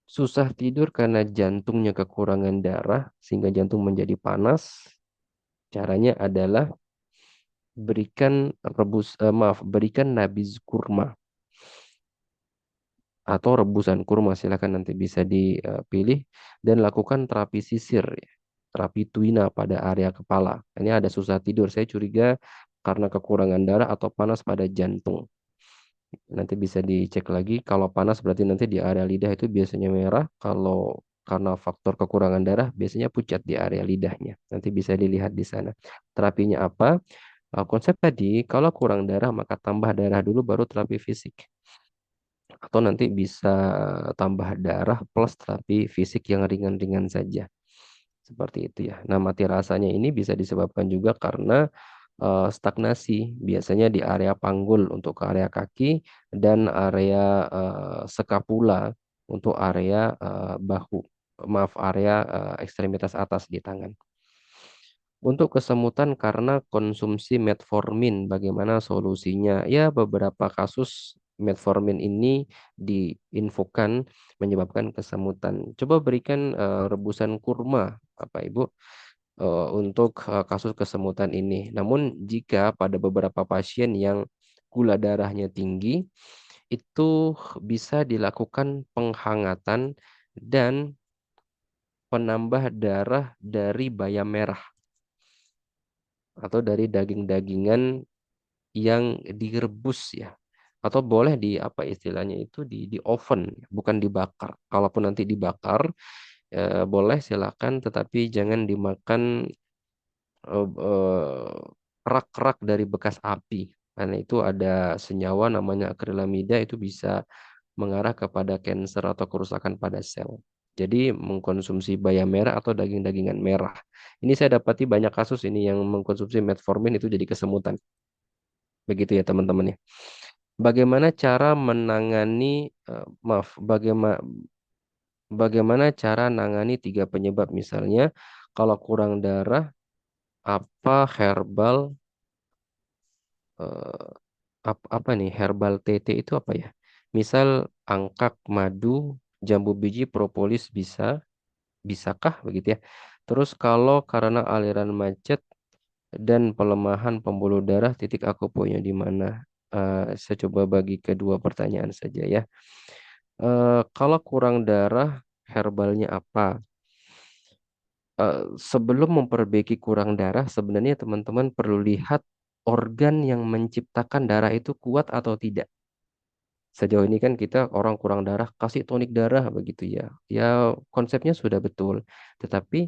Susah tidur karena jantungnya kekurangan darah sehingga jantung menjadi panas. Caranya adalah berikan nabis kurma atau rebusan kurma, silakan nanti bisa dipilih, dan lakukan terapi sisir, ya. Terapi tuina pada area kepala. Ini ada susah tidur, saya curiga karena kekurangan darah atau panas pada jantung. Nanti bisa dicek lagi. Kalau panas berarti nanti di area lidah itu biasanya merah. Kalau karena faktor kekurangan darah biasanya pucat di area lidahnya. Nanti bisa dilihat di sana. Terapinya apa? Konsep tadi, kalau kurang darah maka tambah darah dulu baru terapi fisik. Atau nanti bisa tambah darah plus terapi fisik yang ringan-ringan saja. Seperti itu ya. Nah, mati rasanya ini bisa disebabkan juga karena stagnasi. Biasanya di area panggul untuk ke area kaki dan area skapula untuk area bahu. Maaf, area ekstremitas atas di tangan. Untuk kesemutan karena konsumsi metformin, bagaimana solusinya? Ya, beberapa kasus metformin ini diinfokan menyebabkan kesemutan. Coba berikan rebusan kurma, Bapak Ibu, untuk kasus kesemutan ini. Namun, jika pada beberapa pasien yang gula darahnya tinggi, itu bisa dilakukan penghangatan dan penambah darah dari bayam merah atau dari daging-dagingan yang direbus ya, atau boleh di apa istilahnya itu di oven, bukan dibakar. Kalaupun nanti dibakar boleh silakan, tetapi jangan dimakan kerak-kerak dari bekas api, karena itu ada senyawa namanya akrilamida, itu bisa mengarah kepada kanker atau kerusakan pada sel. Jadi mengkonsumsi bayam merah atau daging-dagingan merah. Ini saya dapati banyak kasus ini yang mengkonsumsi metformin itu jadi kesemutan. Begitu ya teman-teman ya. Bagaimana cara menangani, maaf, bagaimana cara nangani tiga penyebab misalnya kalau kurang darah, apa herbal, eh, apa nih herbal TT itu apa ya? Misal angkat, madu, jambu biji, propolis bisakah begitu ya? Terus kalau karena aliran macet dan pelemahan pembuluh darah, titik akupunkturnya di mana? Saya coba bagi kedua pertanyaan saja ya. Kalau kurang darah, herbalnya apa? Sebelum memperbaiki kurang darah, sebenarnya teman-teman perlu lihat organ yang menciptakan darah itu kuat atau tidak. Sejauh ini kan kita orang kurang darah, kasih tonik darah begitu ya. Ya konsepnya sudah betul. Tetapi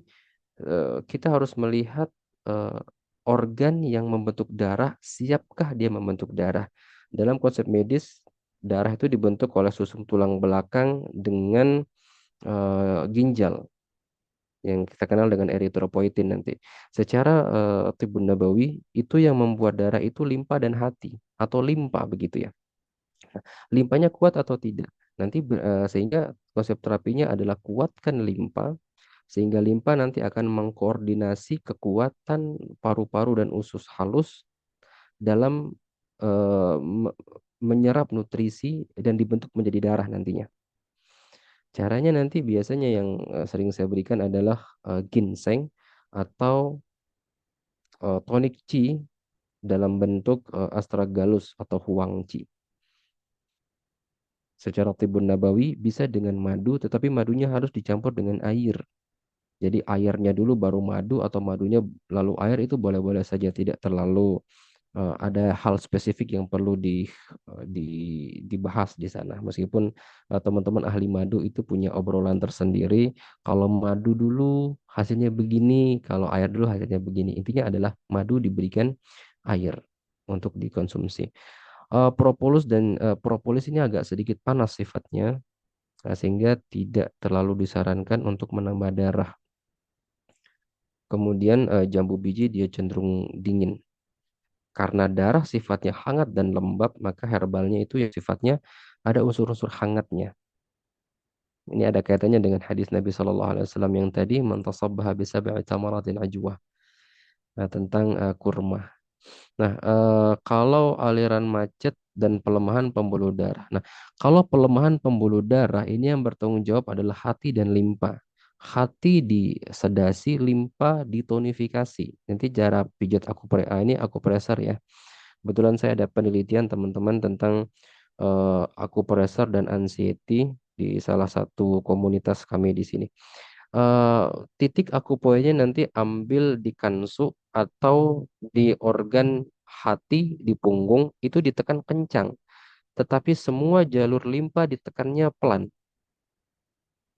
kita harus melihat eh, organ yang membentuk darah, siapkah dia membentuk darah. Dalam konsep medis, darah itu dibentuk oleh susum tulang belakang dengan ginjal yang kita kenal dengan eritropoietin nanti. Secara Tibun Nabawi, itu yang membuat darah itu limpa dan hati atau limpa begitu ya. Limpanya kuat atau tidak. Nanti sehingga konsep terapinya adalah kuatkan limpa sehingga limpa nanti akan mengkoordinasi kekuatan paru-paru dan usus halus dalam eh, me- menyerap nutrisi dan dibentuk menjadi darah nantinya. Caranya nanti biasanya yang sering saya berikan adalah ginseng atau tonic qi dalam bentuk astragalus atau huang qi. Secara tibun nabawi bisa dengan madu, tetapi madunya harus dicampur dengan air. Jadi airnya dulu baru madu atau madunya lalu air, itu boleh-boleh saja, tidak terlalu ada hal spesifik yang perlu dibahas di sana. Meskipun teman-teman ahli madu itu punya obrolan tersendiri. Kalau madu dulu hasilnya begini, kalau air dulu hasilnya begini. Intinya adalah madu diberikan air untuk dikonsumsi. Propolis ini agak sedikit panas sifatnya, sehingga tidak terlalu disarankan untuk menambah darah. Kemudian jambu biji dia cenderung dingin. Karena darah sifatnya hangat dan lembab, maka herbalnya itu yang sifatnya ada unsur-unsur hangatnya. Ini ada kaitannya dengan hadis Nabi Shallallahu Alaihi Wasallam yang tadi, "Man tasabbaha bi sab'i tamaratin ajwa." Nah, tentang kurma. Nah, kalau aliran macet dan pelemahan pembuluh darah. Nah, kalau pelemahan pembuluh darah ini yang bertanggung jawab adalah hati dan limpa. Hati disedasi, limpa ditonifikasi. Nanti cara pijat ini akupresur ya. Kebetulan saya ada penelitian teman-teman tentang akupresur dan anxiety di salah satu komunitas kami di sini. eh, Titik akupoinnya nanti ambil di kansu atau di organ hati di punggung itu ditekan kencang, tetapi semua jalur limpa ditekannya pelan.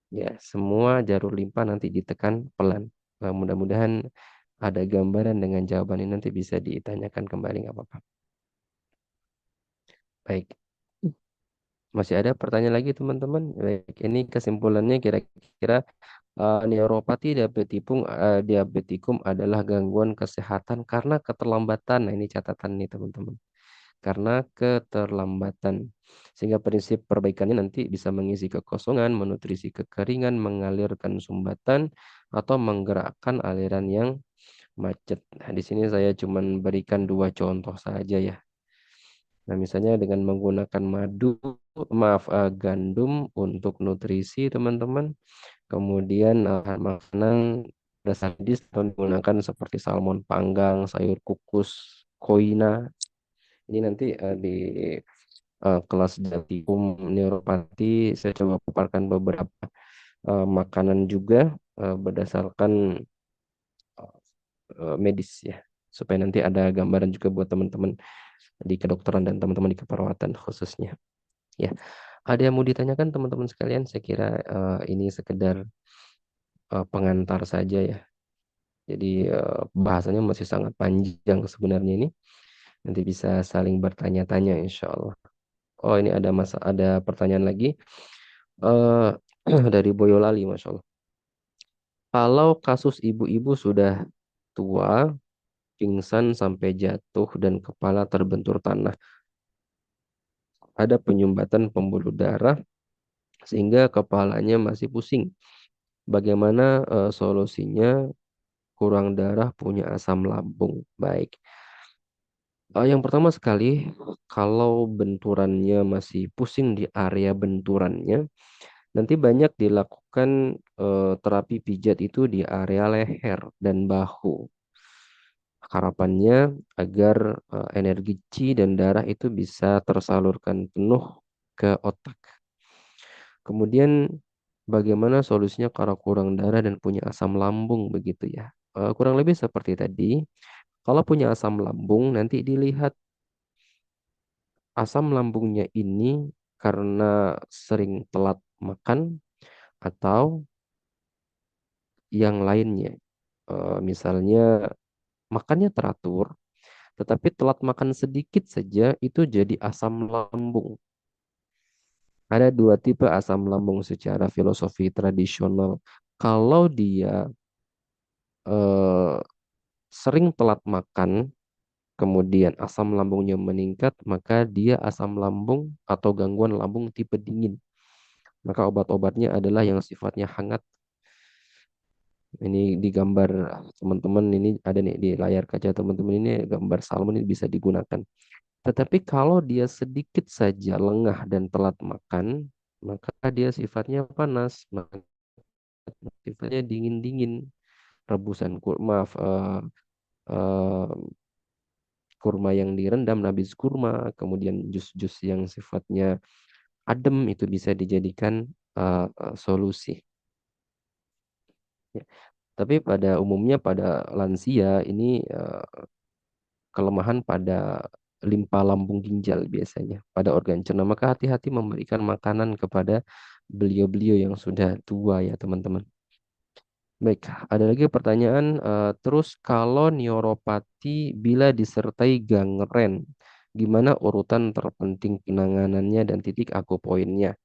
Ya, semua jalur limpa nanti ditekan pelan. Mudah-mudahan ada gambaran dengan jawaban ini nanti bisa ditanyakan kembali nggak apa-apa. Baik, masih ada pertanyaan lagi teman-teman? Baik, ini kesimpulannya kira-kira neuropati diabetikum adalah gangguan kesehatan karena keterlambatan. Nah, ini catatan nih teman-teman. Karena keterlambatan. Sehingga prinsip perbaikannya nanti bisa mengisi kekosongan, menutrisi kekeringan, mengalirkan sumbatan, atau menggerakkan aliran yang macet. Nah, di sini saya cuma berikan dua contoh saja ya. Nah, misalnya dengan menggunakan gandum untuk nutrisi teman-teman. Kemudian makanan dasar medis atau digunakan seperti salmon panggang, sayur kukus, koina. Ini nanti di kelas Jatikum Neuropati saya coba paparkan beberapa makanan juga berdasarkan medis ya. Supaya nanti ada gambaran juga buat teman-teman di kedokteran dan teman-teman di keperawatan khususnya. Ya, ada yang mau ditanyakan teman-teman sekalian? Saya kira ini sekedar pengantar saja ya. Jadi bahasanya masih sangat panjang sebenarnya ini. Nanti bisa saling bertanya-tanya insya Allah. Oh ini ada pertanyaan lagi eh dari Boyolali, Masya Allah. Kalau kasus ibu-ibu sudah tua, pingsan sampai jatuh dan kepala terbentur tanah, ada penyumbatan pembuluh darah sehingga kepalanya masih pusing. Bagaimana solusinya? Kurang darah, punya asam lambung. Baik. Yang pertama sekali, kalau benturannya masih pusing di area benturannya, nanti banyak dilakukan terapi pijat itu di area leher dan bahu. Harapannya agar energi chi dan darah itu bisa tersalurkan penuh ke otak. Kemudian bagaimana solusinya kalau kurang darah dan punya asam lambung begitu ya. Kurang lebih seperti tadi. Kalau punya asam lambung nanti dilihat asam lambungnya ini karena sering telat makan atau yang lainnya. Misalnya makannya teratur, tetapi telat makan sedikit saja itu jadi asam lambung. Ada dua tipe asam lambung secara filosofi tradisional. Kalau dia eh, sering telat makan, kemudian asam lambungnya meningkat, maka dia asam lambung atau gangguan lambung tipe dingin. Maka obat-obatnya adalah yang sifatnya hangat. Ini di gambar teman-teman ini ada nih di layar kaca teman-teman ini gambar salmon ini bisa digunakan. Tetapi kalau dia sedikit saja lengah dan telat makan, maka dia sifatnya panas, maka sifatnya dingin-dingin. Rebusan maaf eh, kurma yang direndam nabis kurma, kemudian jus-jus yang sifatnya adem itu bisa dijadikan solusi. Ya. Tapi pada umumnya pada lansia ini kelemahan pada limpa lambung ginjal biasanya pada organ cerna. Maka hati-hati memberikan makanan kepada beliau-beliau yang sudah tua ya teman-teman. Baik, ada lagi pertanyaan. Terus kalau neuropati bila disertai gangren, gimana urutan terpenting penanganannya dan titik akupoinnya?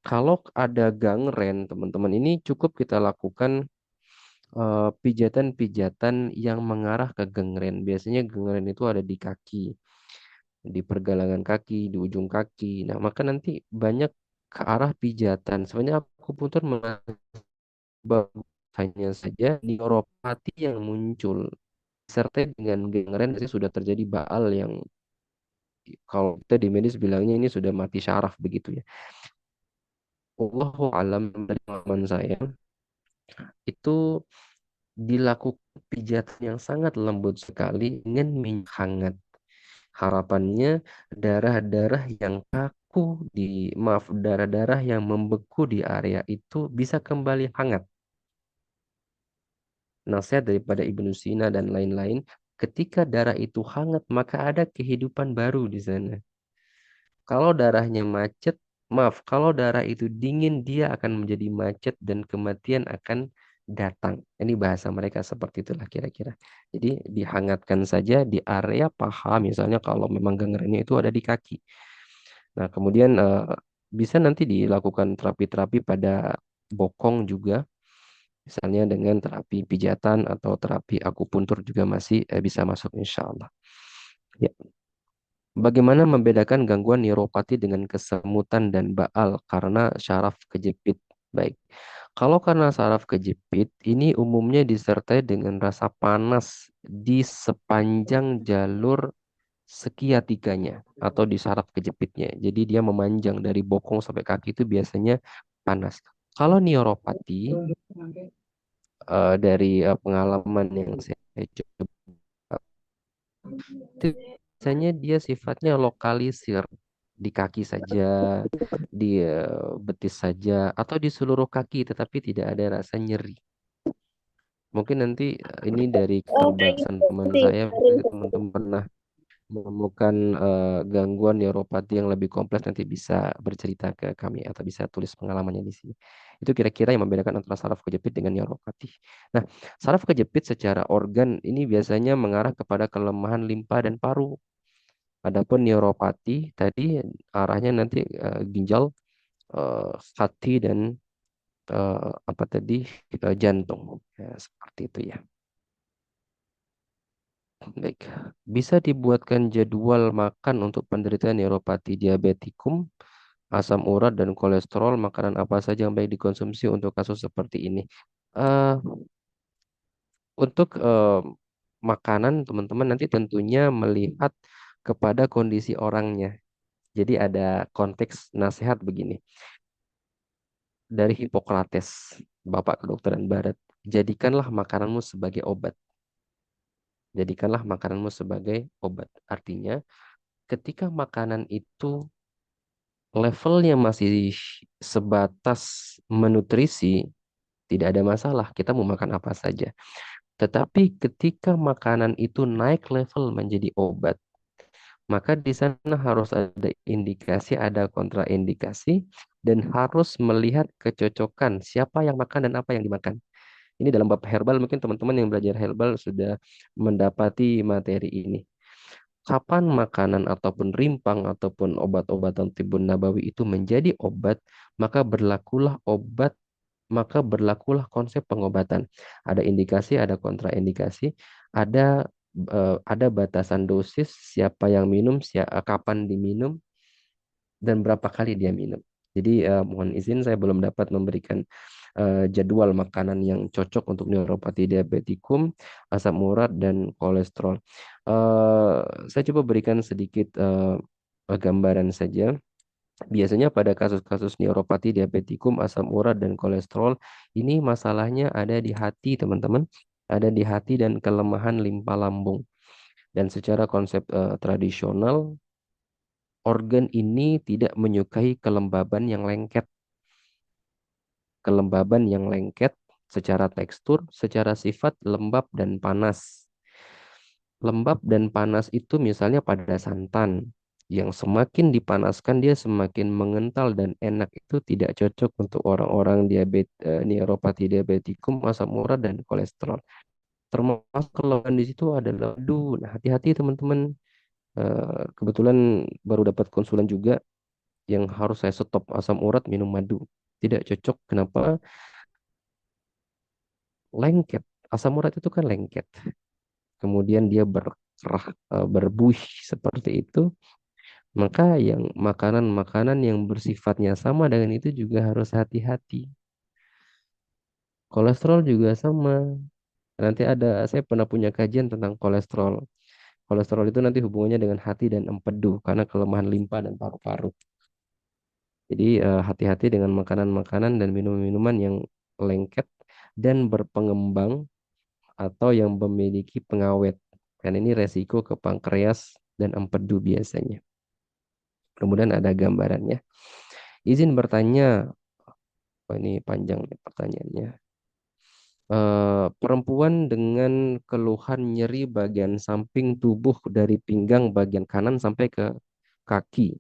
Kalau ada gangren, teman-teman, ini cukup kita lakukan pijatan-pijatan yang mengarah ke gangren. Biasanya gangren itu ada di kaki, di pergelangan kaki, di ujung kaki. Nah, maka nanti banyak ke arah pijatan. Sebenarnya akupunktur bagus hanya saja neuropati yang muncul. disertai dengan gangren sih sudah terjadi baal yang kalau kita di medis bilangnya ini sudah mati syaraf begitu ya. Wallahu alam dari pengalaman saya itu dilakukan pijatan yang sangat lembut sekali dengan minyak hangat. Harapannya darah-darah yang kaku maaf, darah-darah yang membeku di area itu bisa kembali hangat. Nasihat daripada Ibnu Sina dan lain-lain, ketika darah itu hangat, maka ada kehidupan baru di sana. Kalau darahnya macet, maaf, kalau darah itu dingin, dia akan menjadi macet dan kematian akan datang. Ini bahasa mereka seperti itulah kira-kira. Jadi dihangatkan saja di area paha, misalnya kalau memang gangrennya itu ada di kaki. Nah, kemudian bisa nanti dilakukan terapi-terapi pada bokong juga, misalnya dengan terapi pijatan atau terapi akupuntur juga masih bisa masuk insya Allah. Ya. Bagaimana membedakan gangguan neuropati dengan kesemutan dan baal karena syaraf kejepit? Baik. Kalau karena saraf kejepit, ini umumnya disertai dengan rasa panas di sepanjang jalur sekiatikanya atau di saraf kejepitnya. Jadi dia memanjang dari bokong sampai kaki itu biasanya panas. Kalau neuropati dari pengalaman yang saya coba itu biasanya dia sifatnya lokalisir di kaki saja, di betis saja, atau di seluruh kaki, tetapi tidak ada rasa nyeri. Mungkin nanti ini dari Oh, kayak keterbatasan gitu teman sih. saya, mungkin teman-teman pernah menemukan gangguan neuropati yang lebih kompleks nanti bisa bercerita ke kami atau bisa tulis pengalamannya di sini. Itu kira-kira yang membedakan antara saraf kejepit dengan neuropati. Nah, saraf kejepit secara organ ini biasanya mengarah kepada kelemahan limpa dan paru. Adapun neuropati tadi arahnya nanti ginjal, eh, hati dan apa tadi jantung. Ya, seperti itu ya. Baik. Bisa dibuatkan jadwal makan untuk penderita neuropati diabetikum, asam urat dan kolesterol. Makanan apa saja yang baik dikonsumsi untuk kasus seperti ini? Eh untuk makanan teman-teman nanti tentunya melihat kepada kondisi orangnya. Jadi ada konteks nasihat begini. Dari Hippocrates, Bapak Kedokteran Barat, jadikanlah makananmu sebagai obat. Jadikanlah makananmu sebagai obat. Artinya, ketika makanan itu levelnya masih sebatas menutrisi, tidak ada masalah. Kita mau makan apa saja. Tetapi ketika makanan itu naik level menjadi obat, maka di sana harus ada indikasi, ada kontraindikasi, dan harus melihat kecocokan siapa yang makan dan apa yang dimakan. Ini dalam bab herbal mungkin teman-teman yang belajar herbal sudah mendapati materi ini. Kapan makanan ataupun rimpang ataupun obat-obatan tibun nabawi itu menjadi obat, maka berlakulah konsep pengobatan. Ada indikasi, ada kontraindikasi, ada ada batasan dosis, siapa yang minum, kapan diminum, dan berapa kali dia minum. Jadi mohon izin saya belum dapat memberikan jadwal makanan yang cocok untuk neuropati diabetikum, asam urat dan kolesterol. Eh, saya coba berikan sedikit gambaran saja. Biasanya pada kasus-kasus neuropati diabetikum, asam urat dan kolesterol ini masalahnya ada di hati, teman-teman. Ada di hati dan kelemahan limpa lambung. Dan secara konsep tradisional organ ini tidak menyukai kelembaban yang lengket. Kelembaban yang lengket secara tekstur, secara sifat lembab dan panas. Lembab dan panas itu misalnya pada santan. Yang semakin dipanaskan dia semakin mengental dan enak itu tidak cocok untuk orang-orang neuropati diabetikum, asam urat dan kolesterol. Termasuk keluhan di situ adalah madu. Nah, hati-hati teman-teman. Kebetulan baru dapat konsulan juga yang harus saya stop asam urat minum madu. Tidak cocok. Kenapa? Lengket. Asam urat itu kan lengket. Kemudian dia berkerah, berbuih seperti itu. Maka yang makanan-makanan yang bersifatnya sama dengan itu juga harus hati-hati. Kolesterol juga sama. Nanti saya pernah punya kajian tentang kolesterol. Kolesterol itu nanti hubungannya dengan hati dan empedu karena kelemahan limpa dan paru-paru. Jadi hati-hati dengan makanan-makanan dan minum-minuman yang lengket dan berpengembang atau yang memiliki pengawet. Karena ini resiko ke pankreas dan empedu biasanya. Kemudian ada gambarannya. Izin bertanya, oh ini panjang nih pertanyaannya. Perempuan dengan keluhan nyeri bagian samping tubuh dari pinggang bagian kanan sampai ke kaki.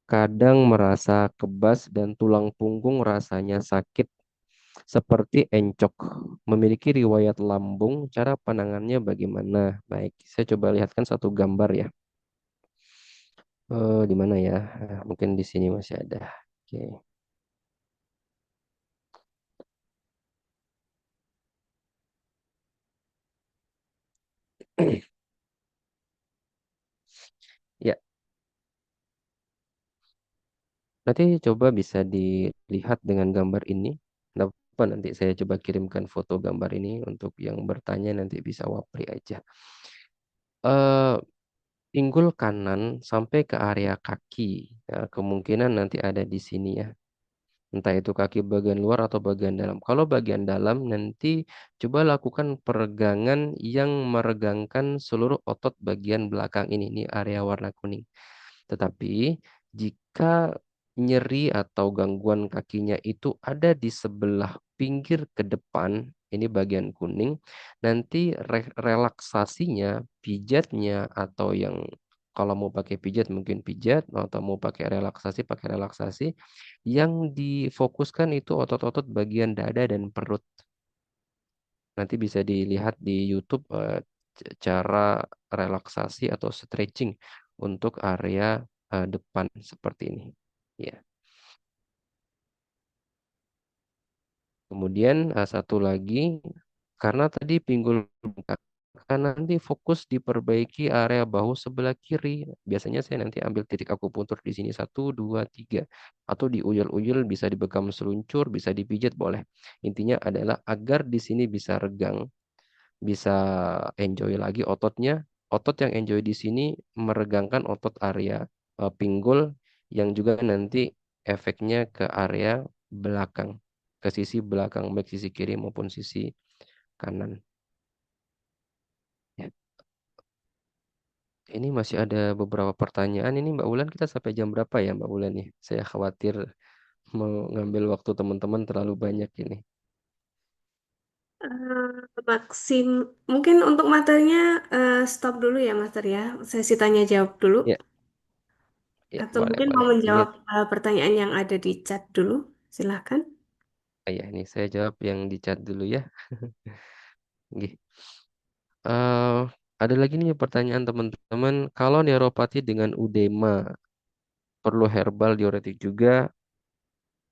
Kadang merasa kebas dan tulang punggung rasanya sakit seperti encok. Memiliki riwayat lambung, cara penanganannya bagaimana? Baik, saya coba lihatkan satu gambar ya. Di mana ya? Mungkin di sini masih ada. Oke. Ya, nanti coba bisa dilihat dengan gambar ini. Nggak apa, nanti saya coba kirimkan foto gambar ini untuk yang bertanya nanti bisa wapri aja. Eh, Pinggul kanan sampai ke area kaki. Ya, kemungkinan nanti ada di sini ya. Entah itu kaki bagian luar atau bagian dalam. Kalau bagian dalam nanti coba lakukan peregangan yang meregangkan seluruh otot bagian belakang ini. Ini area warna kuning. Tetapi jika nyeri atau gangguan kakinya itu ada di sebelah pinggir ke depan, ini bagian kuning, nanti relaksasinya, pijatnya atau yang kalau mau pakai pijat mungkin pijat atau mau pakai relaksasi yang difokuskan itu otot-otot bagian dada dan perut. Nanti bisa dilihat di YouTube cara relaksasi atau stretching untuk area depan seperti ini. Ya. Kemudian satu lagi, karena tadi pinggul bengkak, akan nanti fokus diperbaiki area bahu sebelah kiri. Biasanya saya nanti ambil titik akupunktur di sini satu, dua, tiga, atau di uyul-uyul bisa dibekam seluncur, bisa dipijat boleh. Intinya adalah agar di sini bisa regang, bisa enjoy lagi ototnya. Otot yang enjoy di sini meregangkan otot area pinggul yang juga nanti efeknya ke area belakang, ke sisi belakang, baik sisi kiri maupun sisi kanan. Ya, ini masih ada beberapa pertanyaan. Ini Mbak Ulan kita sampai jam berapa ya Mbak Ulan nih? Saya khawatir mau ngambil waktu teman-teman terlalu banyak ini. Maksim, mungkin untuk materinya stop dulu ya, Master ya. Sesi tanya jawab dulu. Ya, ya Atau boleh mungkin mau boleh. Ini menjawab pertanyaan yang ada di chat dulu. Silahkan. ya ini saya jawab yang di chat dulu ya. Nggih. Eh, ada lagi nih pertanyaan teman-teman. Kalau neuropati dengan udema perlu herbal diuretik juga?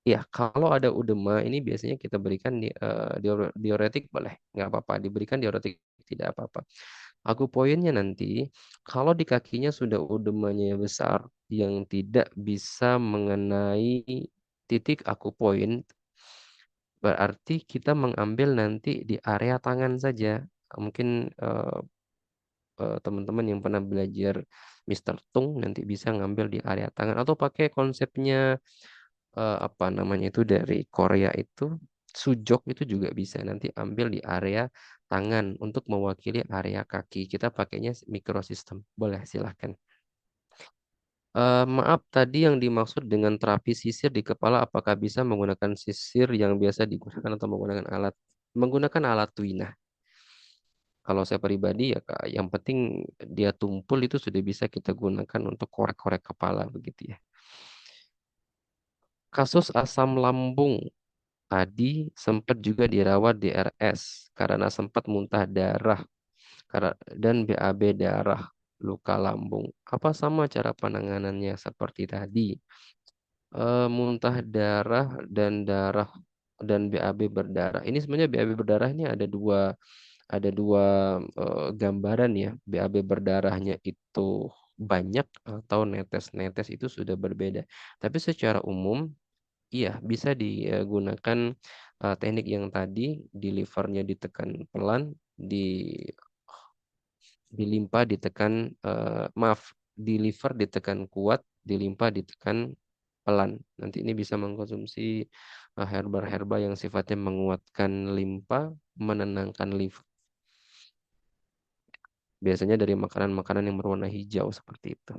Ya, kalau ada udema ini biasanya kita berikan diuretik boleh, nggak apa-apa. Diberikan diuretik tidak apa-apa. Aku poinnya nanti, kalau di kakinya sudah udemanya besar yang tidak bisa mengenai titik aku poin, berarti kita mengambil nanti di area tangan saja. Mungkin teman-teman yang pernah belajar Mister Tung nanti bisa ngambil di area tangan atau pakai konsepnya apa namanya itu dari Korea itu sujok itu juga bisa nanti ambil di area tangan untuk mewakili area kaki. Kita pakainya mikrosistem. Boleh silahkan. Maaf tadi yang dimaksud dengan terapi sisir di kepala apakah bisa menggunakan sisir yang biasa digunakan atau menggunakan alat tuina. Kalau saya pribadi ya Kak, yang penting dia tumpul itu sudah bisa kita gunakan untuk korek-korek kepala begitu ya. Kasus asam lambung tadi sempat juga dirawat di RS karena sempat muntah darah dan BAB darah luka lambung. Apa sama cara penanganannya seperti tadi? Muntah darah dan BAB berdarah. Ini sebenarnya BAB berdarah ini ada dua gambaran ya. BAB berdarahnya itu banyak atau netes-netes itu sudah berbeda. Tapi secara umum iya bisa digunakan teknik yang tadi, di livernya ditekan pelan, dilimpa ditekan, maaf, di liver ditekan kuat, dilimpa ditekan pelan. Nanti ini bisa mengkonsumsi herba-herba yang sifatnya menguatkan limpa, menenangkan liver. Biasanya dari makanan-makanan yang berwarna hijau seperti itu.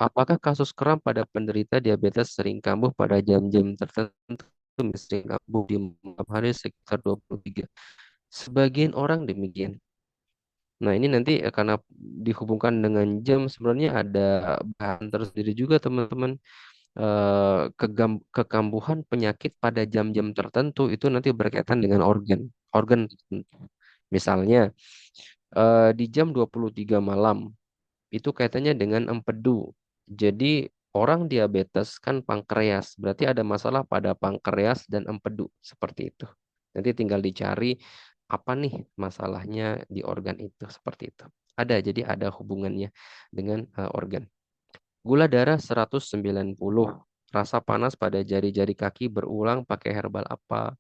Apakah kasus kram pada penderita diabetes sering kambuh pada jam-jam tertentu, sering kambuh di malam hari sekitar 23? Sebagian orang demikian. Nah, ini nanti karena dihubungkan dengan jam, sebenarnya ada bahan tersendiri juga teman-teman. Kekambuhan penyakit pada jam-jam tertentu itu nanti berkaitan dengan organ tertentu. Misalnya di jam 23 malam itu kaitannya dengan empedu. Jadi orang diabetes kan pankreas, berarti ada masalah pada pankreas dan empedu seperti itu. Nanti tinggal dicari apa nih masalahnya di organ itu seperti itu. Ada, jadi ada hubungannya dengan organ. Gula darah 190. Rasa panas pada jari-jari kaki berulang pakai herbal apa?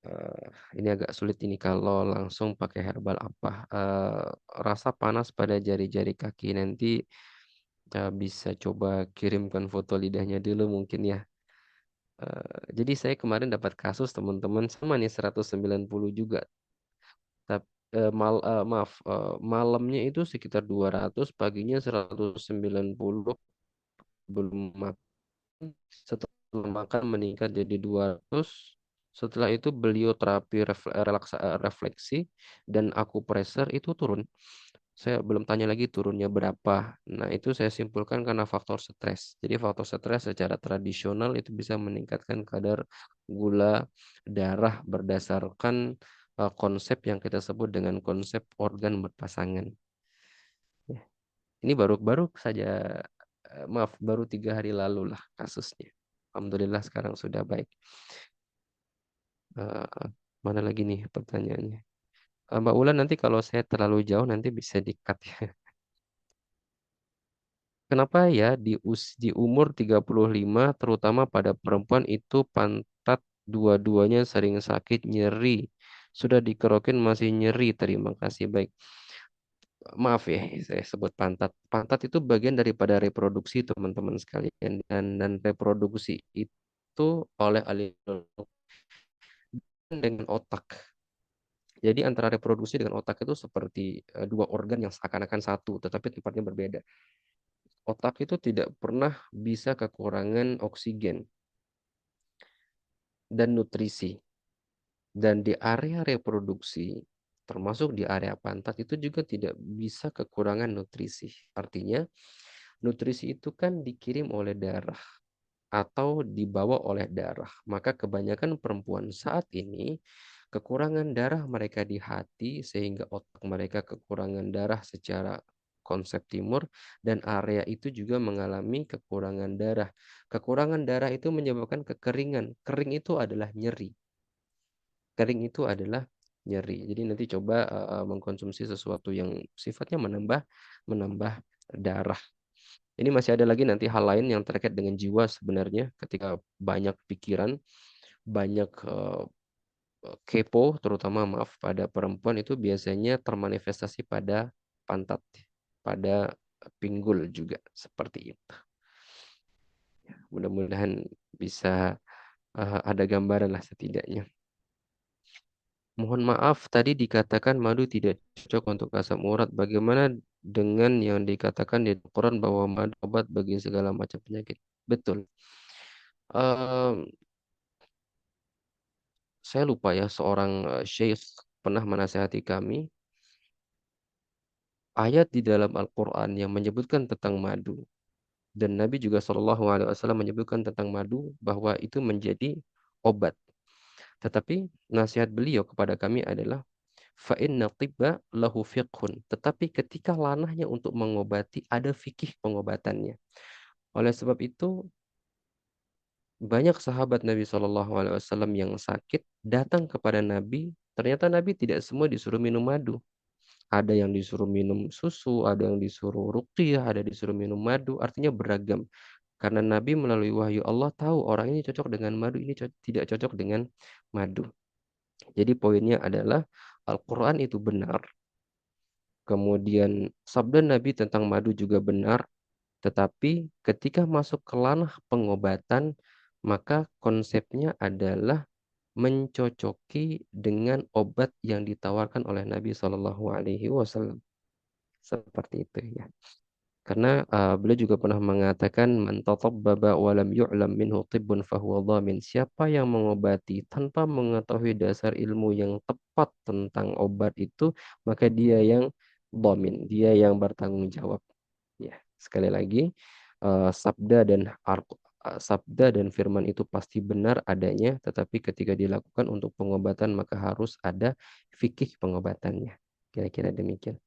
Eh, ini agak sulit ini kalau langsung pakai herbal apa. Rasa panas pada jari-jari kaki nanti bisa coba kirimkan foto lidahnya dulu mungkin ya. Jadi saya kemarin dapat kasus teman-teman sama nih 190 juga. Tapi maaf, malamnya itu sekitar 200, paginya 190, belum makan. Setelah makan meningkat jadi 200. Setelah itu beliau terapi refleksi dan akupressur itu turun. Saya belum tanya lagi turunnya berapa. Nah, itu saya simpulkan karena faktor stres. Jadi faktor stres secara tradisional itu bisa meningkatkan kadar gula darah berdasarkan konsep yang kita sebut dengan konsep organ berpasangan. Ya, ini baru-baru saja, maaf, baru 3 hari lalu lah kasusnya. Alhamdulillah sekarang sudah baik. Eh, Mana lagi nih pertanyaannya? Mbak Ulan, nanti kalau saya terlalu jauh nanti bisa di-cut ya. Kenapa ya di umur 35 terutama pada perempuan itu pantat dua-duanya sering sakit nyeri. Sudah dikerokin masih nyeri. Terima kasih. Baik. Maaf ya, saya sebut pantat. Pantat itu bagian daripada reproduksi teman-teman sekalian, dan reproduksi itu oleh ahli dengan otak. Jadi antara reproduksi dengan otak itu seperti dua organ yang seakan-akan satu, tetapi tempatnya berbeda. Otak itu tidak pernah bisa kekurangan oksigen dan nutrisi. Dan di area reproduksi, termasuk di area pantat, itu juga tidak bisa kekurangan nutrisi. Artinya, nutrisi itu kan dikirim oleh darah atau dibawa oleh darah. Maka kebanyakan perempuan saat ini kekurangan darah mereka di hati sehingga otak mereka kekurangan darah secara konsep timur, dan area itu juga mengalami kekurangan darah. Kekurangan darah itu menyebabkan kekeringan. Kering itu adalah nyeri. Kering itu adalah nyeri. Jadi nanti coba mengkonsumsi sesuatu yang sifatnya menambah menambah darah. Ini masih ada lagi nanti hal lain yang terkait dengan jiwa sebenarnya ketika banyak pikiran, banyak kepo, terutama maaf pada perempuan itu biasanya termanifestasi pada pantat, pada pinggul juga seperti itu. Mudah-mudahan bisa ada gambaran lah setidaknya. Mohon maaf, tadi dikatakan madu tidak cocok untuk asam urat. Bagaimana dengan yang dikatakan di Al-Quran bahwa madu obat bagi segala macam penyakit? Betul. Ehm, saya lupa ya, seorang syekh pernah menasihati kami, ayat di dalam Al-Quran yang menyebutkan tentang madu. Dan Nabi juga SAW menyebutkan tentang madu bahwa itu menjadi obat. Tetapi nasihat beliau kepada kami adalah fa inna tibba lahu fiqhun. Tetapi ketika lanahnya untuk mengobati ada fikih pengobatannya. Oleh sebab itu banyak sahabat Nabi SAW yang sakit datang kepada Nabi. Ternyata Nabi tidak semua disuruh minum madu. Ada yang disuruh minum susu, ada yang disuruh ruqyah, ada disuruh minum madu. Artinya beragam. Karena Nabi melalui wahyu Allah tahu orang ini cocok dengan madu, ini tidak cocok dengan madu. Jadi poinnya adalah Al-Quran itu benar. Kemudian sabda Nabi tentang madu juga benar. Tetapi ketika masuk ke ranah pengobatan, maka konsepnya adalah mencocoki dengan obat yang ditawarkan oleh Nabi Shallallahu Alaihi Wasallam. Seperti itu ya. Karena beliau juga pernah mengatakan man tatabbaba wa lam yu'lam minhu tibbun fahuwa dhamin. Siapa yang mengobati tanpa mengetahui dasar ilmu yang tepat tentang obat itu, maka dia yang dhamin, dia yang bertanggung jawab. Ya, sekali lagi sabda dan firman itu pasti benar adanya, tetapi ketika dilakukan untuk pengobatan maka harus ada fikih pengobatannya. Kira-kira demikian.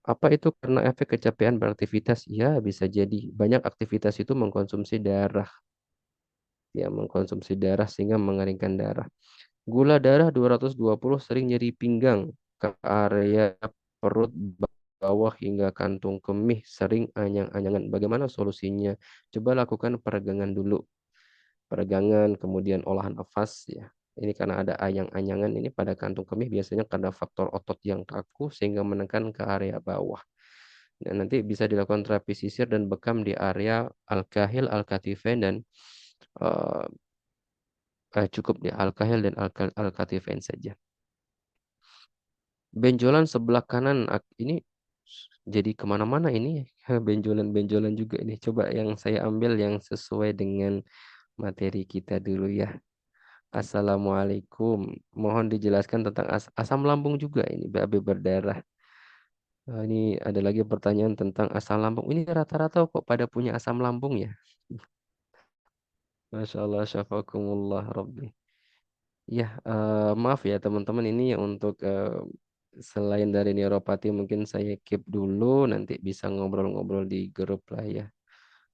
Apa itu karena efek kecapean beraktivitas? Ya, bisa jadi. Banyak aktivitas itu mengkonsumsi darah. Ya, mengkonsumsi darah sehingga mengeringkan darah. Gula darah 220 sering nyeri pinggang ke area perut bawah hingga kantung kemih sering anyang-anyangan. Bagaimana solusinya? Coba lakukan peregangan dulu. Peregangan, kemudian olahan nafas ya. Ini karena ada anyang-anyangan ini pada kantung kemih biasanya karena faktor otot yang kaku sehingga menekan ke area bawah. Dan nanti bisa dilakukan terapi sisir dan bekam di area al-kahil, al-katifain dan eh, cukup di al-kahil dan al-katifain saja. Benjolan sebelah kanan ini jadi kemana-mana ini benjolan-benjolan juga ini. Coba yang saya ambil yang sesuai dengan materi kita dulu ya. Assalamualaikum. Mohon dijelaskan tentang asam lambung juga ini BAB berdarah. Ini ada lagi pertanyaan tentang asam lambung. Ini rata-rata kok pada punya asam lambung ya? Masya Allah, syafakumullah Rabbi. Ya, maaf ya teman-teman ini untuk selain dari neuropati mungkin saya keep dulu nanti bisa ngobrol-ngobrol di grup lah ya.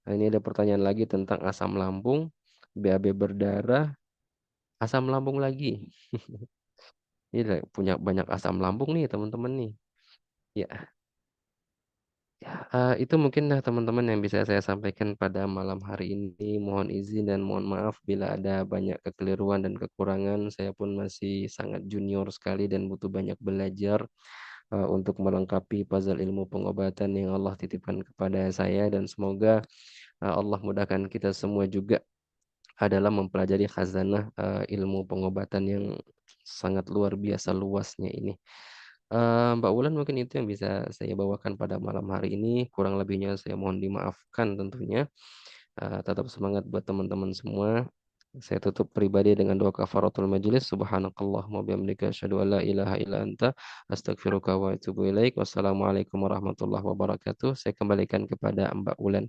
Nah, ini ada pertanyaan lagi tentang asam lambung, BAB berdarah, asam lambung lagi. Ini punya banyak asam lambung nih teman-teman nih. Ya, ya, itu mungkin teman-teman yang bisa saya sampaikan pada malam hari ini. Mohon izin dan mohon maaf bila ada banyak kekeliruan dan kekurangan. Saya pun masih sangat junior sekali dan butuh banyak belajar untuk melengkapi puzzle ilmu pengobatan yang Allah titipkan kepada saya dan semoga Allah mudahkan kita semua juga adalah mempelajari khazanah ilmu pengobatan yang sangat luar biasa luasnya ini. Mbak Wulan mungkin itu yang bisa saya bawakan pada malam hari ini. Kurang lebihnya saya mohon dimaafkan tentunya. Tetap semangat buat teman-teman semua. Saya tutup pribadi dengan doa kafaratul majelis. Subhanakallahumma bihamdika asyhadu an la ilaha illa anta astaghfiruka wa atubu ilaik. Wassalamualaikum warahmatullahi wabarakatuh. Saya kembalikan kepada Mbak Ulan.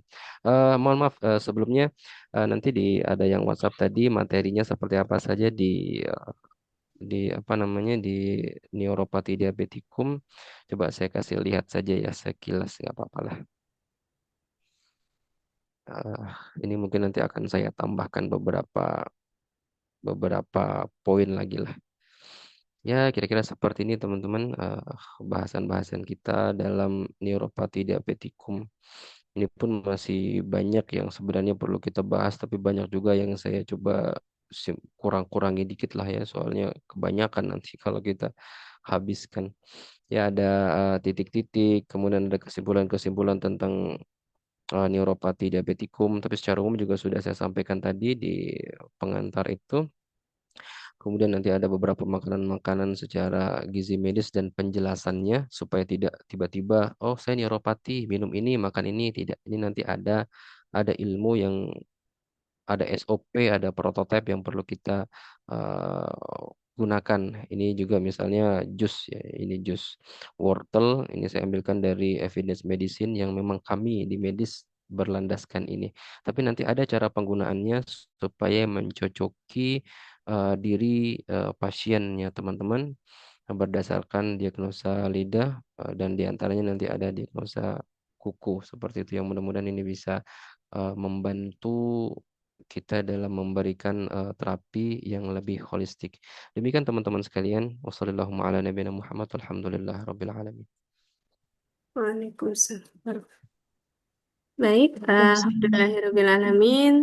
Mohon maaf sebelumnya nanti ada yang WhatsApp tadi materinya seperti apa saja di apa namanya di neuropati diabetikum. Coba saya kasih lihat saja ya sekilas nggak apa-apa lah. Eh, ini mungkin nanti akan saya tambahkan beberapa beberapa poin lagi lah. Ya, kira-kira seperti ini teman-teman bahasan-bahasan kita dalam neuropati diabetikum. Ini pun masih banyak yang sebenarnya perlu kita bahas, tapi banyak juga yang saya coba kurang-kurangi dikit lah ya, soalnya kebanyakan nanti kalau kita habiskan. Ya, ada titik-titik, kemudian ada kesimpulan-kesimpulan tentang neuropati diabetikum, tapi secara umum juga sudah saya sampaikan tadi di pengantar itu. Kemudian nanti ada beberapa makanan-makanan secara gizi medis dan penjelasannya supaya tidak tiba-tiba, oh saya neuropati, minum ini, makan ini, tidak. Ini nanti ada ilmu yang ada SOP, ada prototipe yang perlu kita gunakan. Ini juga misalnya jus ya, ini jus wortel, ini saya ambilkan dari evidence medicine yang memang kami di medis berlandaskan ini. Tapi nanti ada cara penggunaannya supaya mencocoki diri pasiennya teman-teman berdasarkan diagnosa lidah dan diantaranya nanti ada diagnosa kuku seperti itu yang mudah-mudahan ini bisa membantu kita dalam memberikan terapi yang lebih holistik. Demikian teman-teman sekalian. Wassalamualaikum warahmatullahi wabarakatuh. Muhammad alhamdulillah rabbil alamin. Waalaikumsalam. Baik, Waalaikumsalam. Alhamdulillahirrahmanirrahim.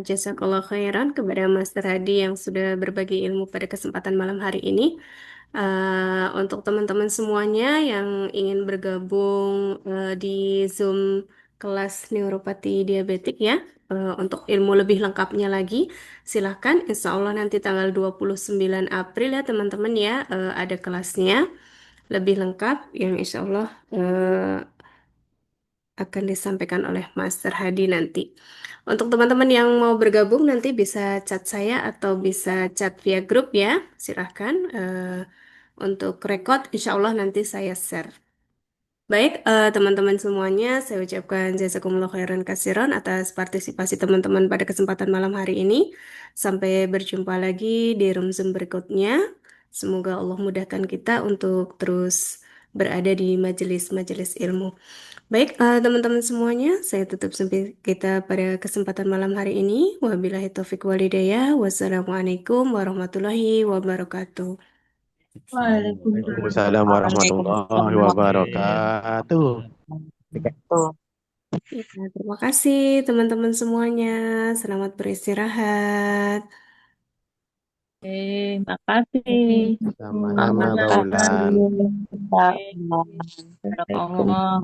Jazakallah khairan kepada Mas Hadi yang sudah berbagi ilmu pada kesempatan malam hari ini. Untuk teman-teman semuanya yang ingin bergabung di Zoom kelas neuropati diabetik ya, untuk ilmu lebih lengkapnya lagi, silahkan. Insya Allah nanti tanggal 29 April ya teman-teman ya, ada kelasnya lebih lengkap yang insya Allah akan disampaikan oleh Master Hadi nanti. Untuk teman-teman yang mau bergabung nanti bisa chat saya atau bisa chat via grup ya. Silahkan. Untuk rekod insya Allah nanti saya share. Baik, teman-teman semuanya, saya ucapkan jazakumullah khairan kasiran atas partisipasi teman-teman pada kesempatan malam hari ini. Sampai berjumpa lagi di room Zoom berikutnya. Semoga Allah mudahkan kita untuk terus berada di majelis-majelis ilmu. Baik, teman-teman semuanya, saya tutup sampai kita pada kesempatan malam hari ini. Wabillahi taufik walhidayah. Wassalamualaikum warahmatullahi wabarakatuh. Waalaikumsalam Waalaikumsalam warahmatullahi warahmatullahi wabarakatuh. wabarakatuh. Ya, terima kasih teman-teman semuanya. Selamat beristirahat. Oke, makasih. Sama-sama Selamat Mbak malam. Ulan. Oke, barakallah.